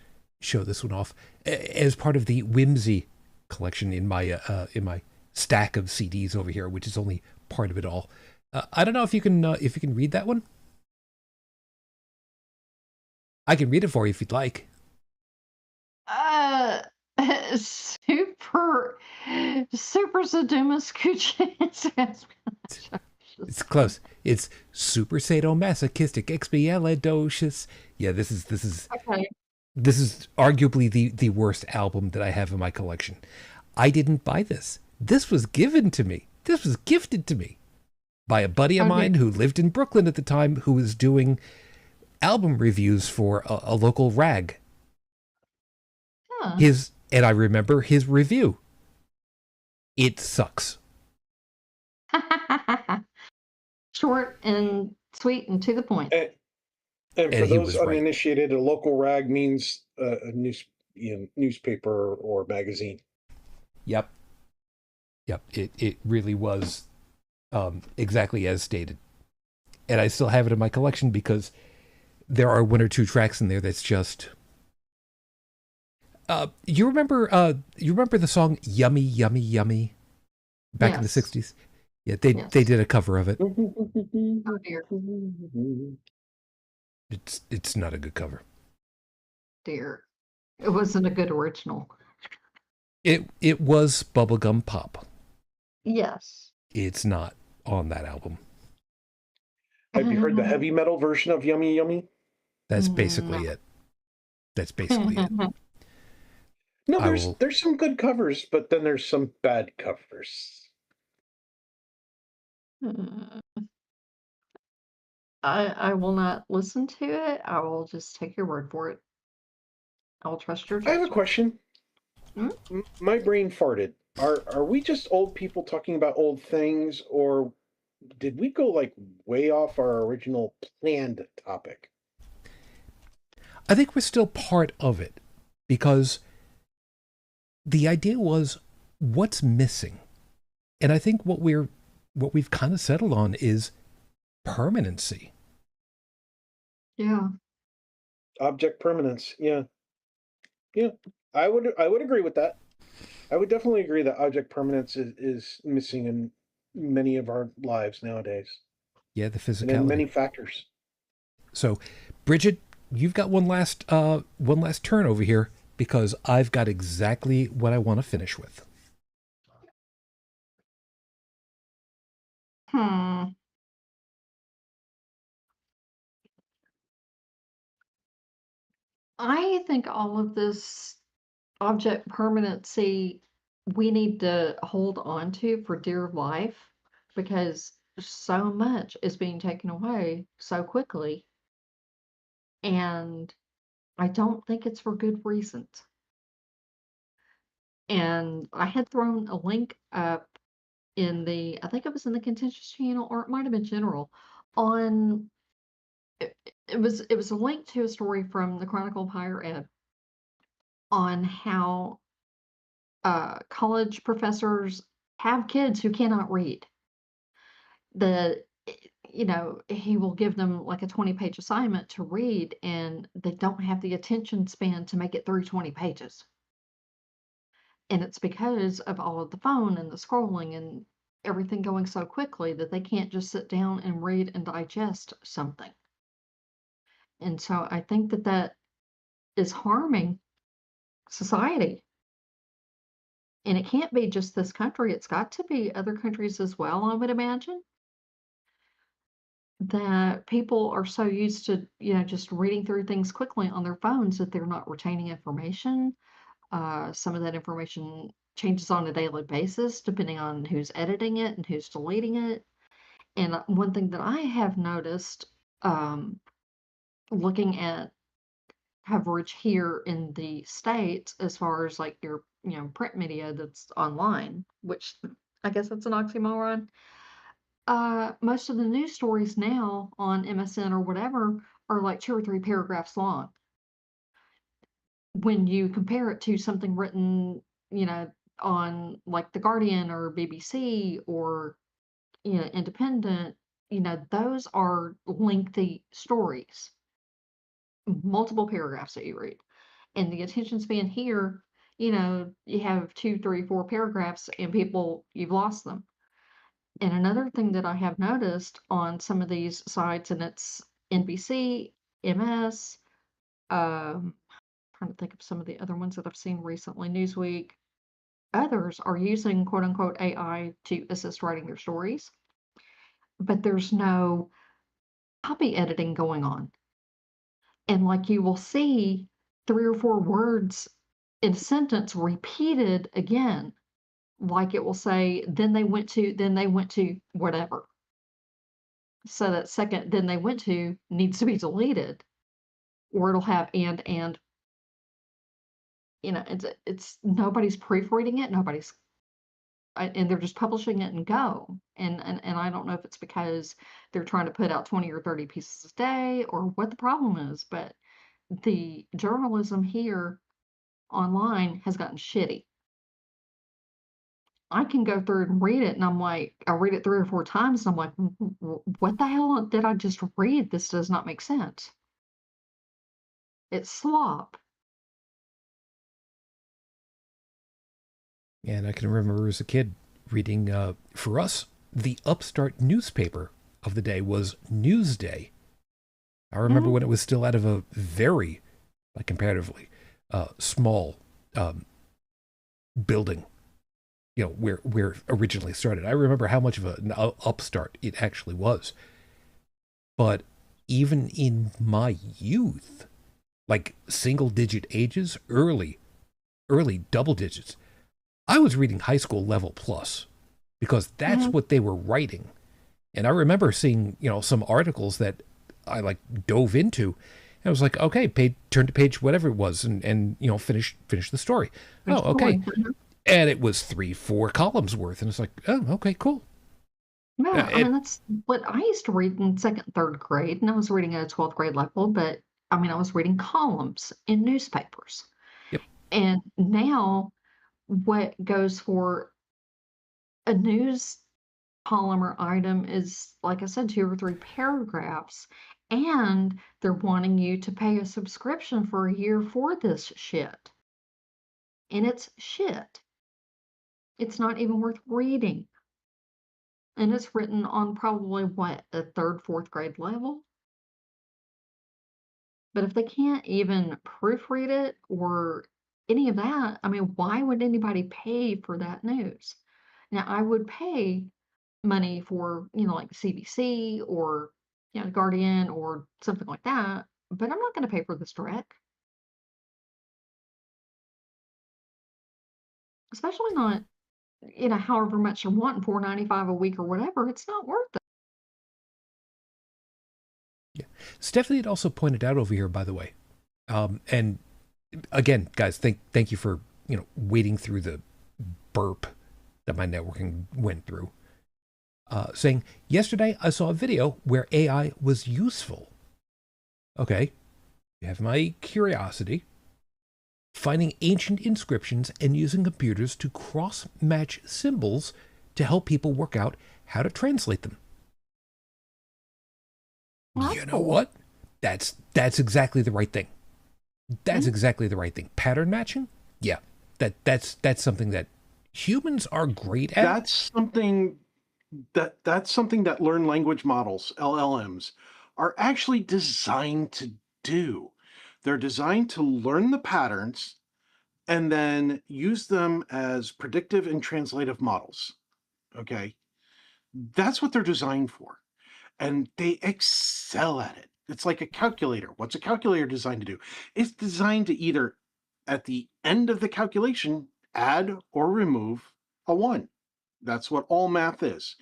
show this one off as part of the Whimsy collection in my stack of CDs over here, which is only part of it all. I don't know if you can read that one. I can read it for you if you'd like. Super Sadumas Cucci. It's close. It's super sadomasochistic expialidocious. Yeah, this is Okay. This is arguably the worst album that I have in my collection. I didn't buy this. This was given to me. This was gifted to me by a buddy of mine who lived in Brooklyn at the time, who was doing album reviews for a local rag. Huh. And I remember his review. It sucks. Short and sweet and to the point. And for those uninitiated, a local rag means a newspaper or magazine. Yep. It really was exactly as stated. And I still have it in my collection because there are one or two tracks in there that's just... you remember the song Yummy, Yummy, Yummy back in the 60s? Yeah, they did a cover of it. Oh dear. It's not a good cover. Dear. It wasn't a good original. It was bubblegum pop. Yes. It's not on that album. Have you heard the heavy metal version of Yummy Yummy? That's basically it. That's basically it. No, there's some good covers, but then there's some bad covers. I will not listen to it. I will just take your word for it. I will trust your judgment. I have a question. My brain farted. Are we just old people talking about old things, or did we go way off our original planned topic? I think we're still part of it, because the idea was what's missing. And I think what we've kind of settled on is permanency. Yeah. Object permanence. Yeah. I would agree with that. I would definitely agree that object permanence is missing in many of our lives nowadays. Yeah, the physicality. And in many factors. So, Brigid, you've got one last turn over here, because I've got exactly what I want to finish with. I think all of this object permanency we need to hold on to for dear life, because so much is being taken away so quickly. And I don't think it's for good reasons. And I had thrown a link up I think it was in the contentious channel, or it might have been general, on it was a link to a story from the Chronicle of Higher Ed on how college professors have kids who cannot read. He will give them like a 20-page assignment to read, and they don't have the attention span to make it through 20 pages. And it's because of all of the phone and the scrolling and everything going so quickly that they can't just sit down and read and digest something. And so I think that is harming society. And it can't be just this country. It's got to be other countries as well, I would imagine. That people are so used to, just reading through things quickly on their phones that they're not retaining information. Some of that information changes on a daily basis, depending on who's editing it and who's deleting it. And one thing that I have noticed, looking at coverage here in the States, as far as like your, print media that's online, which I guess that's an oxymoron. Most of the news stories now on MSN or whatever are like 2 or 3 paragraphs long. When you compare it to something written, on like The Guardian or BBC or, Independent, those are lengthy stories, multiple paragraphs that you read. And the attention span here, you have 2, 3, 4 paragraphs and you've lost them. And another thing that I have noticed on some of these sites, and it's NBC, MS, trying to think of some of the other ones that I've seen recently, Newsweek, others are using quote unquote AI to assist writing their stories, but there's no copy editing going on. And like you will see 3 or 4 words in a sentence repeated again, like it will say, then they went to whatever. So that second then they went to needs to be deleted, or it'll have and it's nobody's proofreading it, nobody's and they're just publishing it and go. And I don't know if it's because they're trying to put out 20 or 30 pieces a day or what the problem is, but the journalism here online has gotten shitty. I can go through and read it, and I'm like, I read it 3 or 4 times, and I'm like, what the hell did I just read? This does not make sense. It's slop. And I can remember as a kid reading, for us, the upstart newspaper of the day was Newsday. I remember when it was still out of a very, like comparatively, small building, where it originally started. I remember how much of an upstart it actually was. But even in my youth, like single-digit ages, early double digits, I was reading high school level plus because that's what they were writing. And I remember seeing, some articles that I like dove into. And I was like, okay, turn to page whatever it was and finish the story. Okay. And it was 3-4 columns worth. And it's like, oh, okay, cool. Yeah, I mean, that's what I used to read in 2nd, 3rd grade, and I was reading at a 12th grade level, but I mean, I was reading columns in newspapers. Yep. And now what goes for a news column or item is, like I said, 2 or 3 paragraphs, and they're wanting you to pay a subscription for a year for this shit. And it's shit. It's not even worth reading. And it's written on probably what, a 3rd, 4th grade level? But if they can't even proofread it or any of that, I mean, why would anybody pay for that news? Now, I would pay money for, like CBC or, Guardian or something like that, but I'm not going to pay for this direct. Especially not, however much you're wanting, $4.95 a week or whatever. It's not worth it. Yeah. Stephanie had also pointed out over here, by the way, and again, guys, thank you for wading through the burp that my networking went through. Saying, yesterday I saw a video where AI was useful. Okay, you have my curiosity. Finding ancient inscriptions and using computers to cross-match symbols to help people work out how to translate them. Well, you know what? That's exactly the right thing. That's exactly the right thing. Pattern matching? Yeah. That's something that humans are great at. That's something that learned language models, LLMs, are actually designed to do. They're designed to learn the patterns and then use them as predictive and translative models. Okay? That's what they're designed for. And they excel at it. It's like a calculator. What's a calculator designed to do? It's designed to either, at the end of the calculation, add or remove a 1. That's what all math is.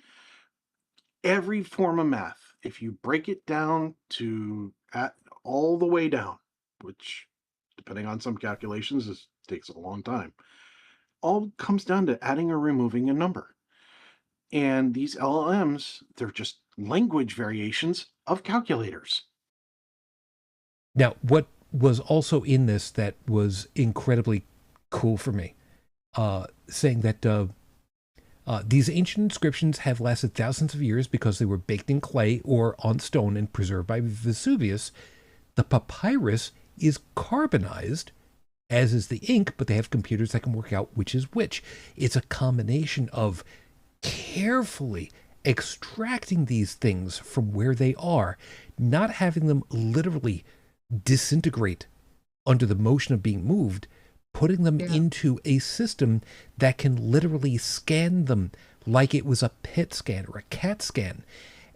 every form of math, if you break it down to all the way down, which depending on some calculations, this takes a long time, all comes down to adding or removing a number. And these LLMs, they're just language variations of calculators. Now, what was also in this that was incredibly cool for me, saying that these ancient inscriptions have lasted thousands of years because they were baked in clay or on stone and preserved by Vesuvius. The papyrus is carbonized, as is the ink, but they have computers that can work out which is which. It's a combination of carefully extracting these things from where they are, not having them literally disintegrate under the motion of being moved, putting them into a system that can literally scan them like it was a PET scan or a CAT scan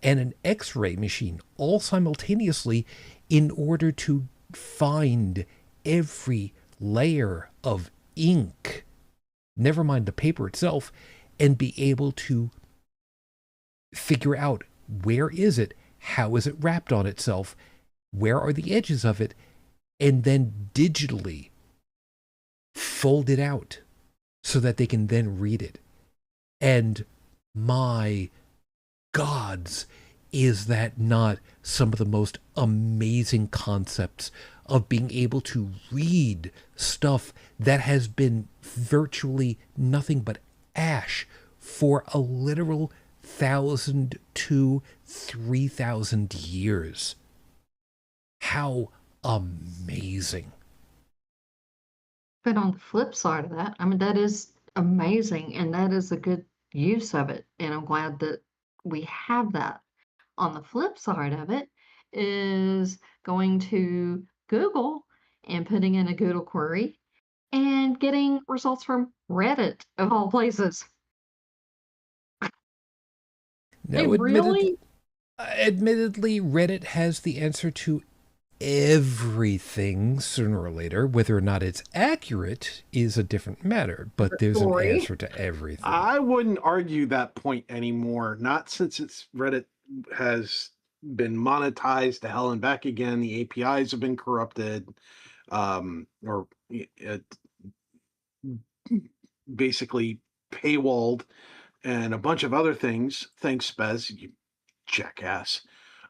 and an X-ray machine all simultaneously in order to find every layer of ink, never mind the paper itself, and be able to figure out where is it, how is it wrapped on itself, where are the edges of it, and then digitally fold it out so that they can then read it. And my gods, is that not some of the most amazing concepts of being able to read stuff that has been virtually nothing but ash for a literal 1,000 to 3,000 years? How amazing. But on the flip side of that, I mean, that is amazing and that is a good use of it. And I'm glad that we have that. On the flip side of it is going to Google and putting in a Google query and getting results from Reddit of all places. Now, admittedly, Reddit has the answer to everything sooner or later. Whether or not it's accurate is a different matter, but there's an answer to everything. I wouldn't argue that point anymore. Not since Reddit has been monetized to hell and back again. The APIs have been corrupted, or basically paywalled, and a bunch of other things. Thanks, Spez, you jackass.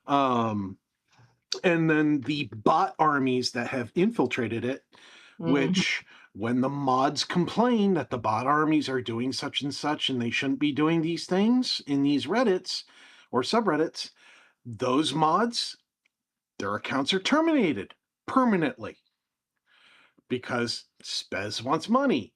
And then the bot armies that have infiltrated it, which when the mods complain that the bot armies are doing such and such and they shouldn't be doing these things in these Reddits or subreddits, those mods, their accounts are terminated permanently because Spez wants money.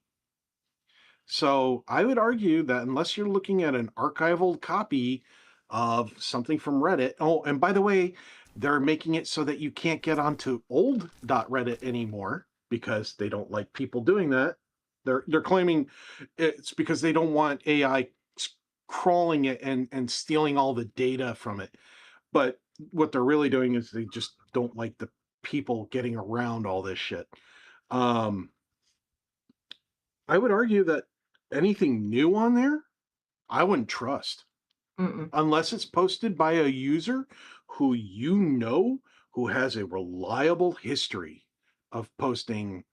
So I would argue that unless you're looking at an archival copy of something from Reddit, oh, and by the way, they're making it so that you can't get onto old.reddit anymore because they don't like people doing that. They're claiming it's because they don't want AI crawling it and stealing all the data from it. But what they're really doing is they just don't like the people getting around all this shit. I would argue that anything new on there, I wouldn't trust. Unless it's posted by a user who who has a reliable history of posting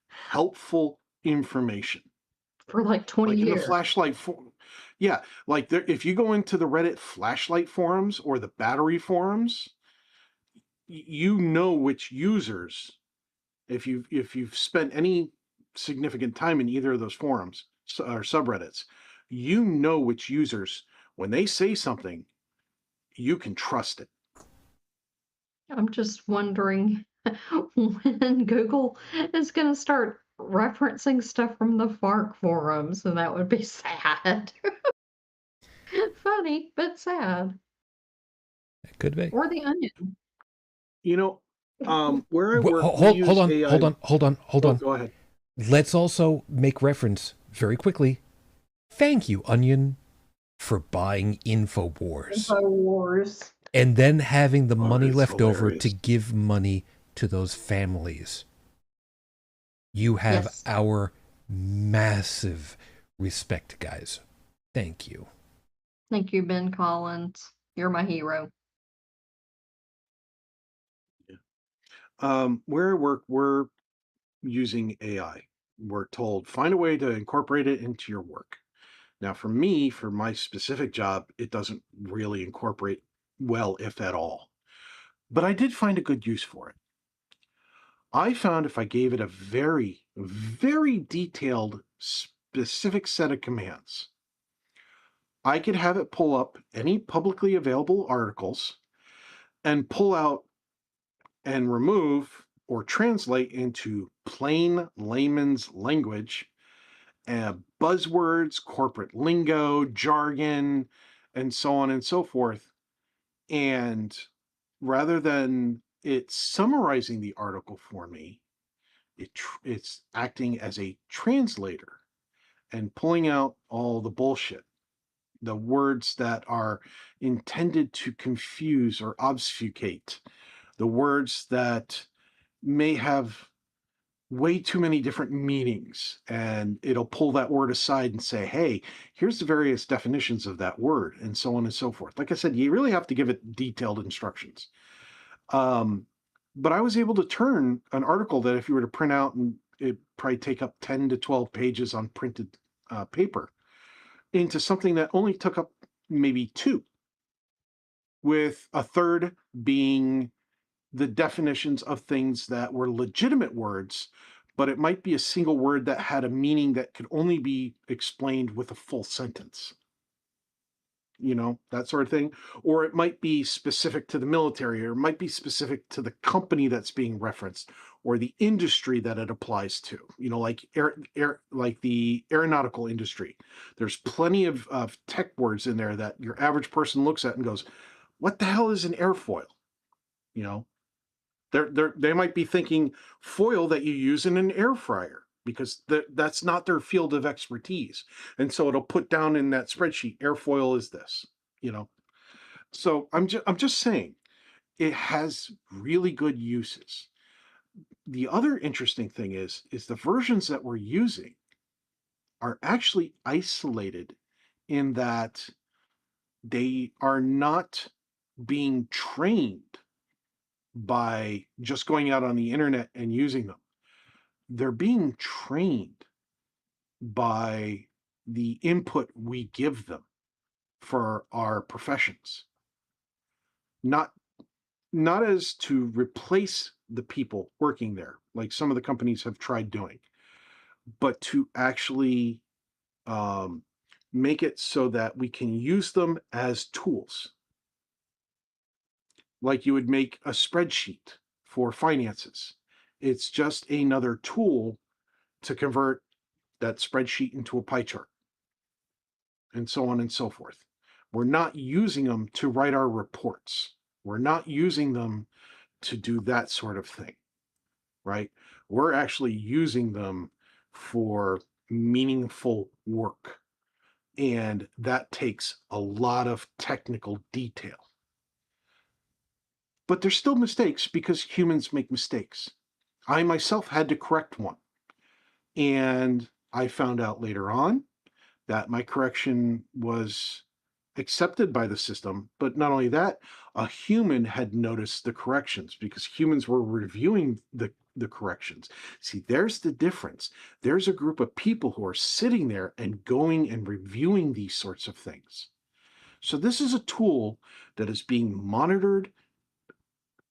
helpful information for like 20 like years. In the flashlight forum. Yeah, like if you go into the Reddit flashlight forums or the battery forums, you know which users, if you've spent any significant time in either of those forums or subreddits, you know which users, when they say something, you can trust it. I'm just wondering when Google is going to start referencing stuff from the FARC forums, and that would be sad. Funny, but sad. It could be. Or the Onion. You know, where I work, hold on. Go ahead. Let's also make reference very quickly. Thank you, Onion, for buying InfoWars. InfoWars. And then having the money left hilarious. over to give money to those families. You have our massive respect, guys. Thank you. Thank you, Ben Collins. You're my hero. Where I work, we're using AI. We're told find a way to incorporate it into your work. Now, for me, for my specific job, it doesn't really incorporate well, if at all. But I did find a good use for it. I found if I gave it a very, very detailed, specific set of commands, I could have it pull up any publicly available articles and pull out and remove or translate into plain layman's language buzzwords, corporate lingo, jargon, and so on and so forth. And rather than it summarizing the article for me, it's acting as a translator and pulling out all the bullshit, the words that are intended to confuse or obfuscate, the words that may have way too many different meanings, and it'll pull that word aside and say, hey, here's the various definitions of that word, and so on and so forth. Like I said, you really have to give it detailed instructions. But I was able to turn an article that if you were to print out, and it'd probably take up 10 to 12 pages on printed paper, into something that only took up maybe 2, with a third being the definitions of things that were legitimate words, but it might be a single word that had a meaning that could only be explained with a full sentence. You know, that sort of thing. Or it might be specific to the military, or it might be specific to the company that's being referenced, or the industry that it applies to. You know, like like the aeronautical industry. There's plenty of tech words in there that your average person looks at and goes, what the hell is an airfoil? You know, they might be thinking foil that you use in an air fryer, because that's not their field of expertise. And so it'll put down in that spreadsheet, airfoil is this, you know. So I'm just saying, it has really good uses. The other interesting thing is the versions that we're using are actually isolated in that they are not being trained by just going out on the internet and using them. They're being trained by the input we give them for our professions. Not as to replace the people working there, like some of the companies have tried doing, but to actually make it so that we can use them as tools. Like you would make a spreadsheet for finances. It's just another tool to convert that spreadsheet into a pie chart, and so on and so forth. We're not using them to write our reports. We're not using them to do that sort of thing, right? We're actually using them for meaningful work. And that takes a lot of technical detail. But there's still mistakes, because humans make mistakes. I myself had to correct one. And I found out later on that my correction was accepted by the system. But not only that, a human had noticed the corrections, because humans were reviewing the corrections. See, there's the difference. There's a group of people who are sitting there and going and reviewing these sorts of things. So this is a tool that is being monitored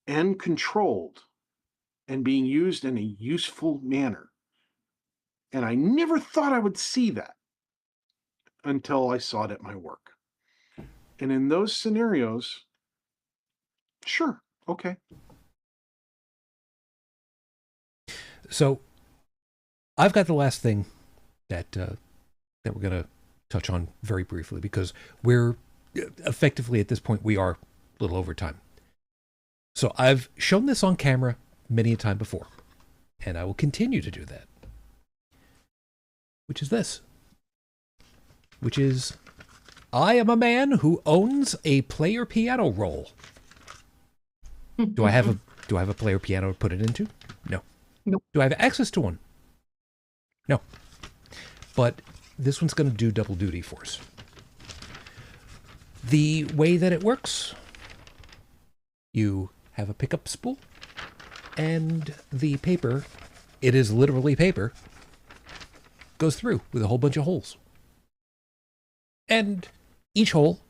and controlled and being used in a useful manner. And I never thought I would see that until I saw it at my work. And in those scenarios, sure, okay. So I've got the last thing that we're going to touch on very briefly, because we're effectively at this point, we are a little over time. So I've shown this on camera many a time before, and I will continue to do that, which is this, which is, I am a man who owns a player piano roll. Do I have a player piano to put it into? No. Nope. Do I have access to one? No. But this one's going to do double duty for us. The way that it works, you have a pickup spool, and the paper, it is literally paper, goes through with a whole bunch of holes. And each hole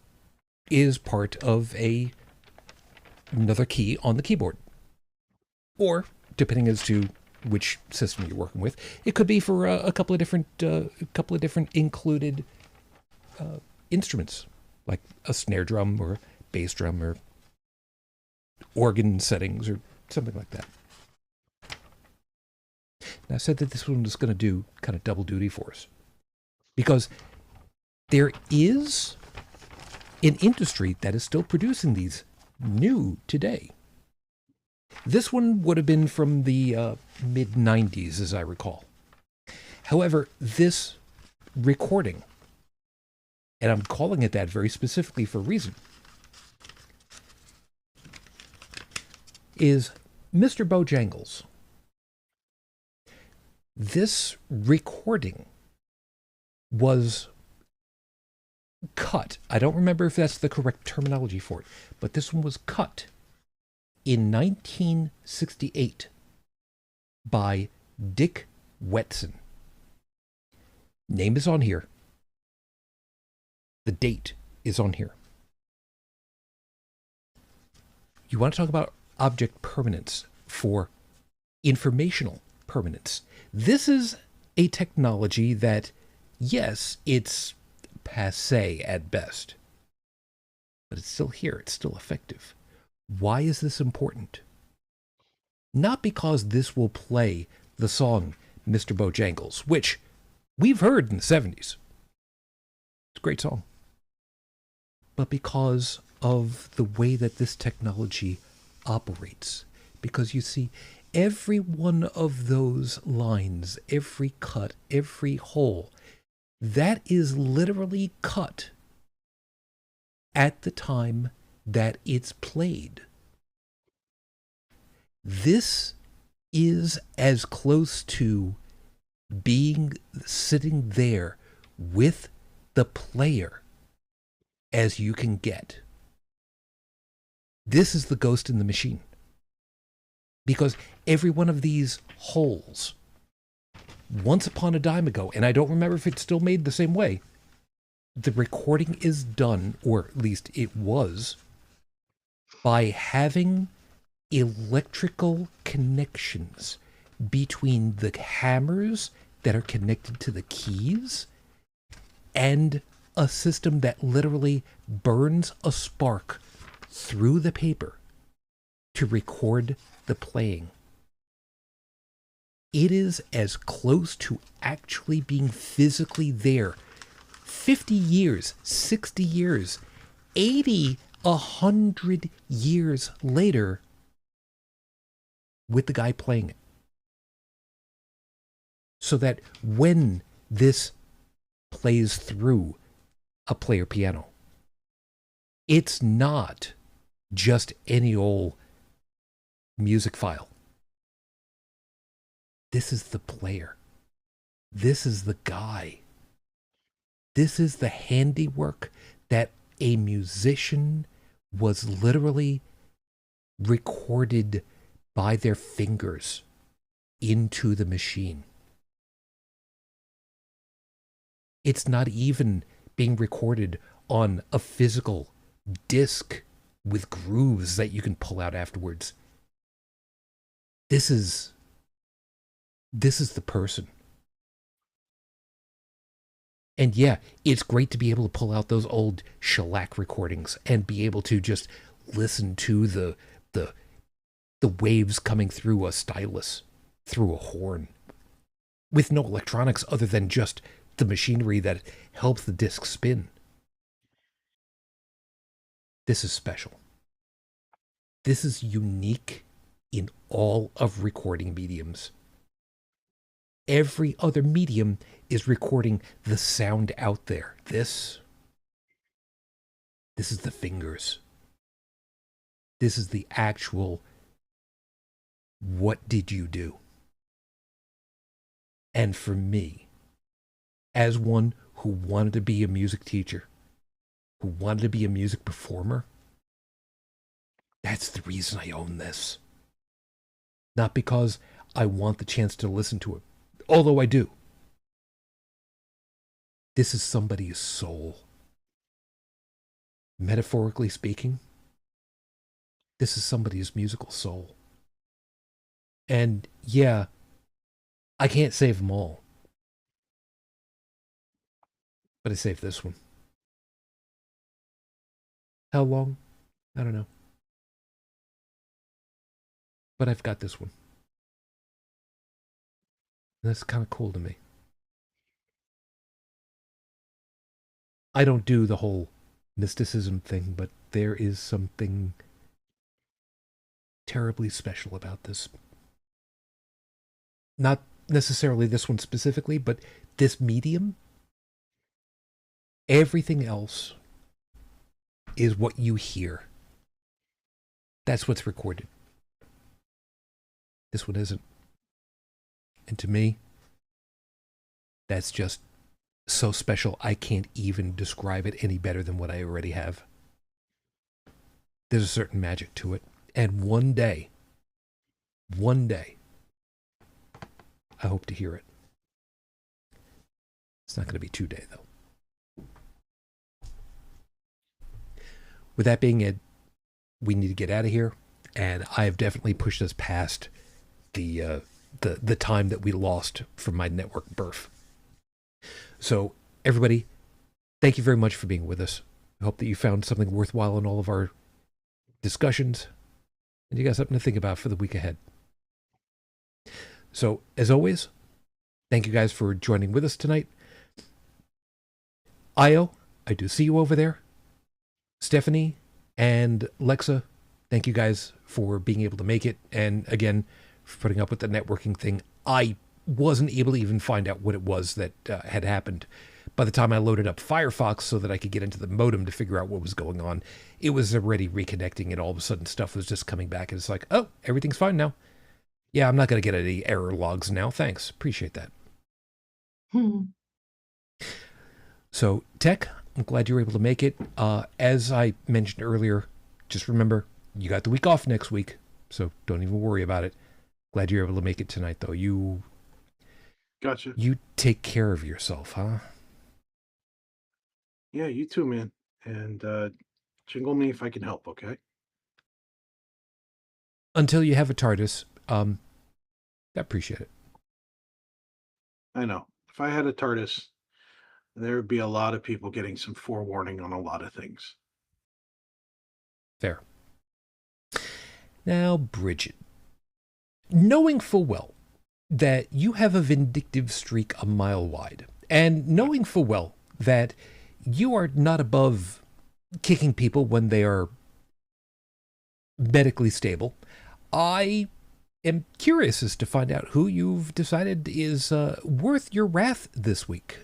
is part of another key on the keyboard. Or, depending as to which system you're working with, it could be for a couple of different included instruments, like a snare drum or bass drum or organ settings or something like that. Now, I said that this one was going to do kind of double duty for us, because there is an industry that is still producing these new today. This one would have been from the mid-90s, as I recall. However, this recording, and I'm calling it that very specifically for a reason, is Mr. Bojangles. This recording was cut. I don't remember if that's the correct terminology for it, but this one was cut in 1968 by Dick Wetson. Name is on here. The date is on here. You want to talk about object permanence for informational permanence. This is a technology that, yes, it's passé at best, but it's still here. It's still effective. Why is this important? Not because this will play the song Mr. Bojangles, which we've heard in the 70s. It's a great song. But because of the way that this technology operates. Because you see, every one of those lines, every cut, every hole, that is literally cut at the time that it's played. This is as close to being sitting there with the player as you can get. This is the ghost in the machine. Because every one of these holes, once upon a time ago, and I don't remember if it's still made the same way, the recording is done, or at least it was, by having electrical connections between the hammers that are connected to the keys and a system that literally burns a spark through the paper to record the playing. It is as close to actually being physically there 50 years, 60 years, 80, 100 years later with the guy playing it. So that when this plays through a player piano, it's not just any old music file. This is the player. This is the guy. This is the handiwork that a musician was literally recorded by their fingers into the machine. It's not even being recorded on a physical disc with grooves that you can pull out afterwards. This is the person. And yeah, it's great to be able to pull out those old shellac recordings and be able to just listen to the waves coming through a stylus, through a horn, with no electronics other than just the machinery that helps the disc spin. This is special. This is unique in all of recording mediums. Every other medium is recording the sound out there. This is the fingers. This is the actual, what did you do? And for me, as one who wanted to be a music teacher, who wanted to be a music performer. That's the reason I own this. Not because I want the chance to listen to it, although I do. This is somebody's soul. Metaphorically speaking, this is somebody's musical soul. And yeah, I can't save them all. But I saved this one. How long? I don't know. But I've got this one. And that's kind of cool to me. I don't do the whole mysticism thing, but there is something terribly special about this. Not necessarily this one specifically, but this medium. Everything else is what you hear. That's what's recorded. This one isn't. And to me, that's just so special, I can't even describe it any better than what I already have. There's a certain magic to it. And one day, I hope to hear it. It's not going to be today, though. With that being said, we need to get out of here. And I have definitely pushed us past the time that we lost from my network birth. So, everybody, thank you very much for being with us. I hope that you found something worthwhile in all of our discussions, and you got something to think about for the week ahead. So, as always, thank you guys for joining with us tonight. Io, I do see you over there. Stephanie and Lexa, thank you guys for being able to make it, and again, for putting up with the networking thing. I wasn't able to even find out what it was that had happened. By the time I loaded up Firefox so that I could get into the modem to figure out what was going on, it was already reconnecting, and all of a sudden stuff was just coming back, and it's like, oh, everything's fine now. Yeah, I'm not going to get any error logs now. Thanks. Appreciate that. So, Tech, I'm glad you were able to make it. As I mentioned earlier, just remember, you got the week off next week, so don't even worry about it. Glad you're able to make it tonight, though. Gotcha. You take care of yourself, huh? Yeah, you too, man. And jingle me if I can help, okay? Until you have a TARDIS, I appreciate it. I know. If I had a TARDIS, there would be a lot of people getting some forewarning on a lot of things. Fair. Now, Brigid, knowing full well that you have a vindictive streak a mile wide, and knowing full well that you are not above kicking people when they are medically stable, I am curious as to find out who you've decided is worth your wrath this week.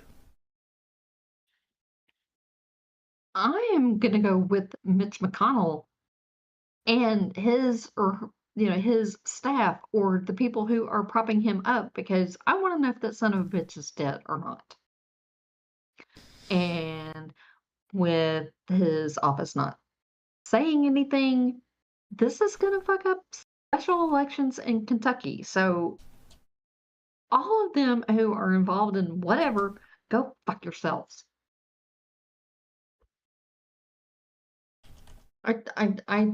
I am going to go with Mitch McConnell and his staff or the people who are propping him up, because I want to know if that son of a bitch is dead or not. And with his office not saying anything, this is going to fuck up special elections in Kentucky. So all of them who are involved in whatever, go fuck yourselves. I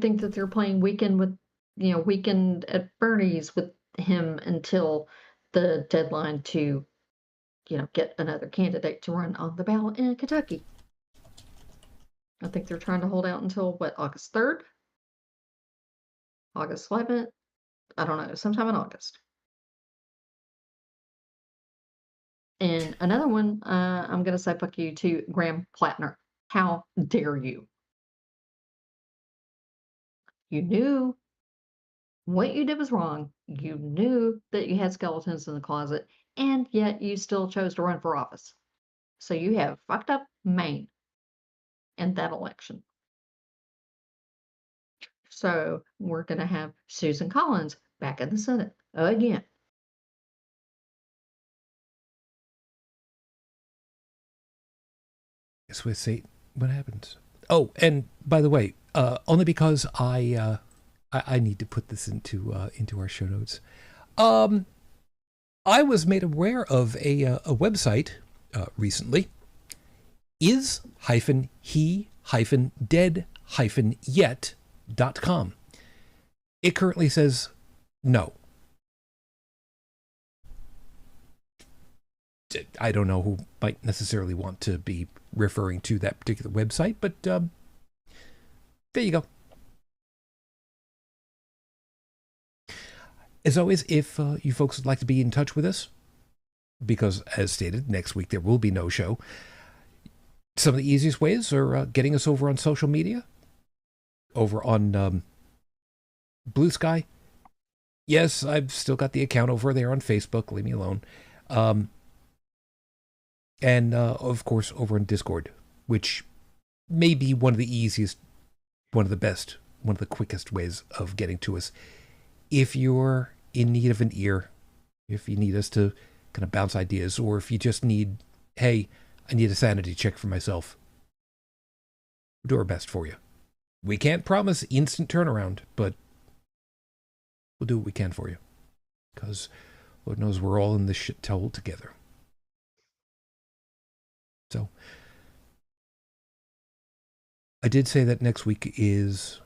think that they're playing weekend at Bernie's with him until the deadline to, get another candidate to run on the ballot in Kentucky. I think they're trying to hold out until August 3rd? August 11th? I don't know, sometime in August. And another one, I'm gonna say fuck you to Graham Plattner. How dare you? You knew what you did was wrong. You knew that you had skeletons in the closet, and yet you still chose to run for office. So you have fucked up Maine in that election. So we're going to have Susan Collins back in the Senate again. Guess we'll see what happens. Oh, and by the way, only because I need to put this into our show notes. I was made aware of a website recently. is-he-dead-yet.com. It currently says no. I don't know who might necessarily want to be referring to that particular website, but there you go. As always, if you folks would like to be in touch with us, because as stated, next week there will be no show, some of the easiest ways are getting us over on social media, over on BlueSky. Yes, I've still got the account over there on Facebook. Leave me alone. And, of course, over on Discord, which may be one of the easiest, one of the best, one of the quickest ways of getting to us. If you're in need of an ear, if you need us to kind of bounce ideas, or if you just need, hey, I need a sanity check for myself, we'll do our best for you. We can't promise instant turnaround, but we'll do what we can for you. Because Lord knows we're all in this shit towel together. So, I did say that next week is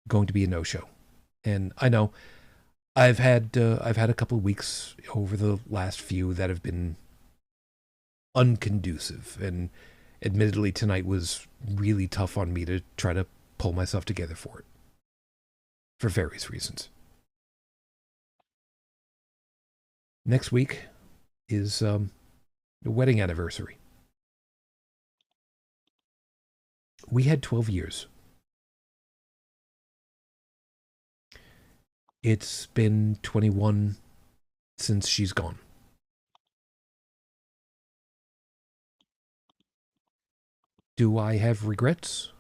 going to be a no-show. And I know I've had a couple of weeks over the last few that have been unconducive, and admittedly tonight was really tough on me to try to pull myself together for it, for various reasons. Next week is the wedding anniversary. We had 12 years. It's been 21 since she's gone. Do I have regrets?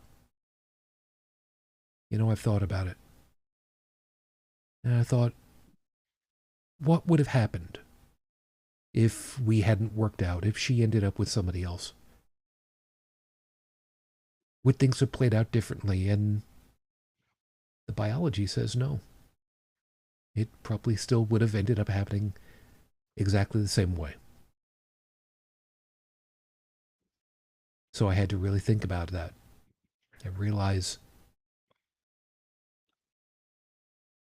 You know, I've thought about it. And I thought, what would have happened if we hadn't worked out, if she ended up with somebody else? Would things have played out differently? And the biology says no. It probably still would have ended up happening exactly the same way. So I had to really think about that and realize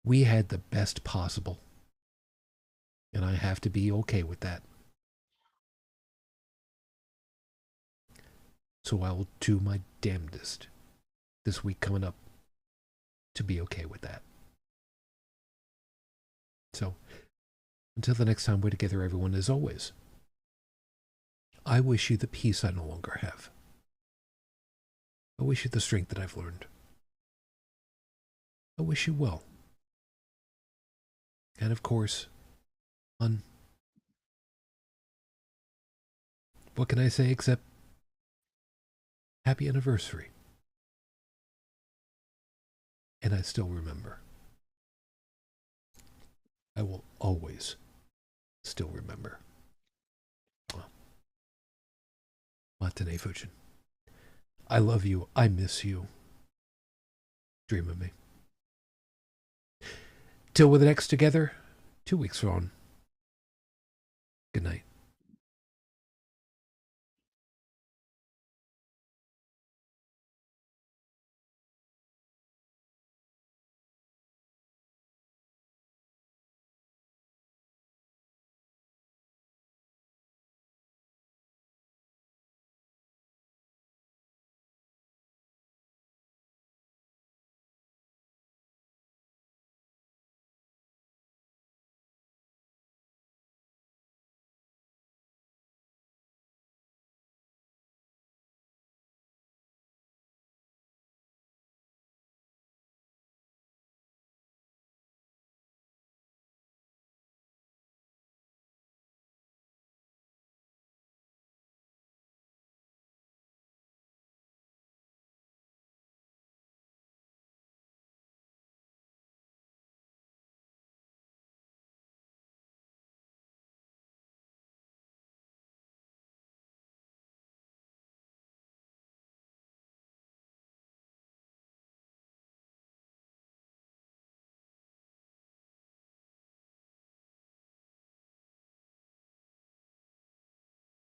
we had the best possible. And I have to be okay with that. So I will do my damnedest this week coming up to be okay with that. So, until the next time we're together, everyone, as always, I wish you the peace I no longer have. I wish you the strength that I've learned. I wish you well. And of course, what can I say except happy anniversary? And I still remember. I will always still remember. Matane Fujin. I love you. I miss you. Dream of me. Till we're the next together, 2 weeks on. Good night.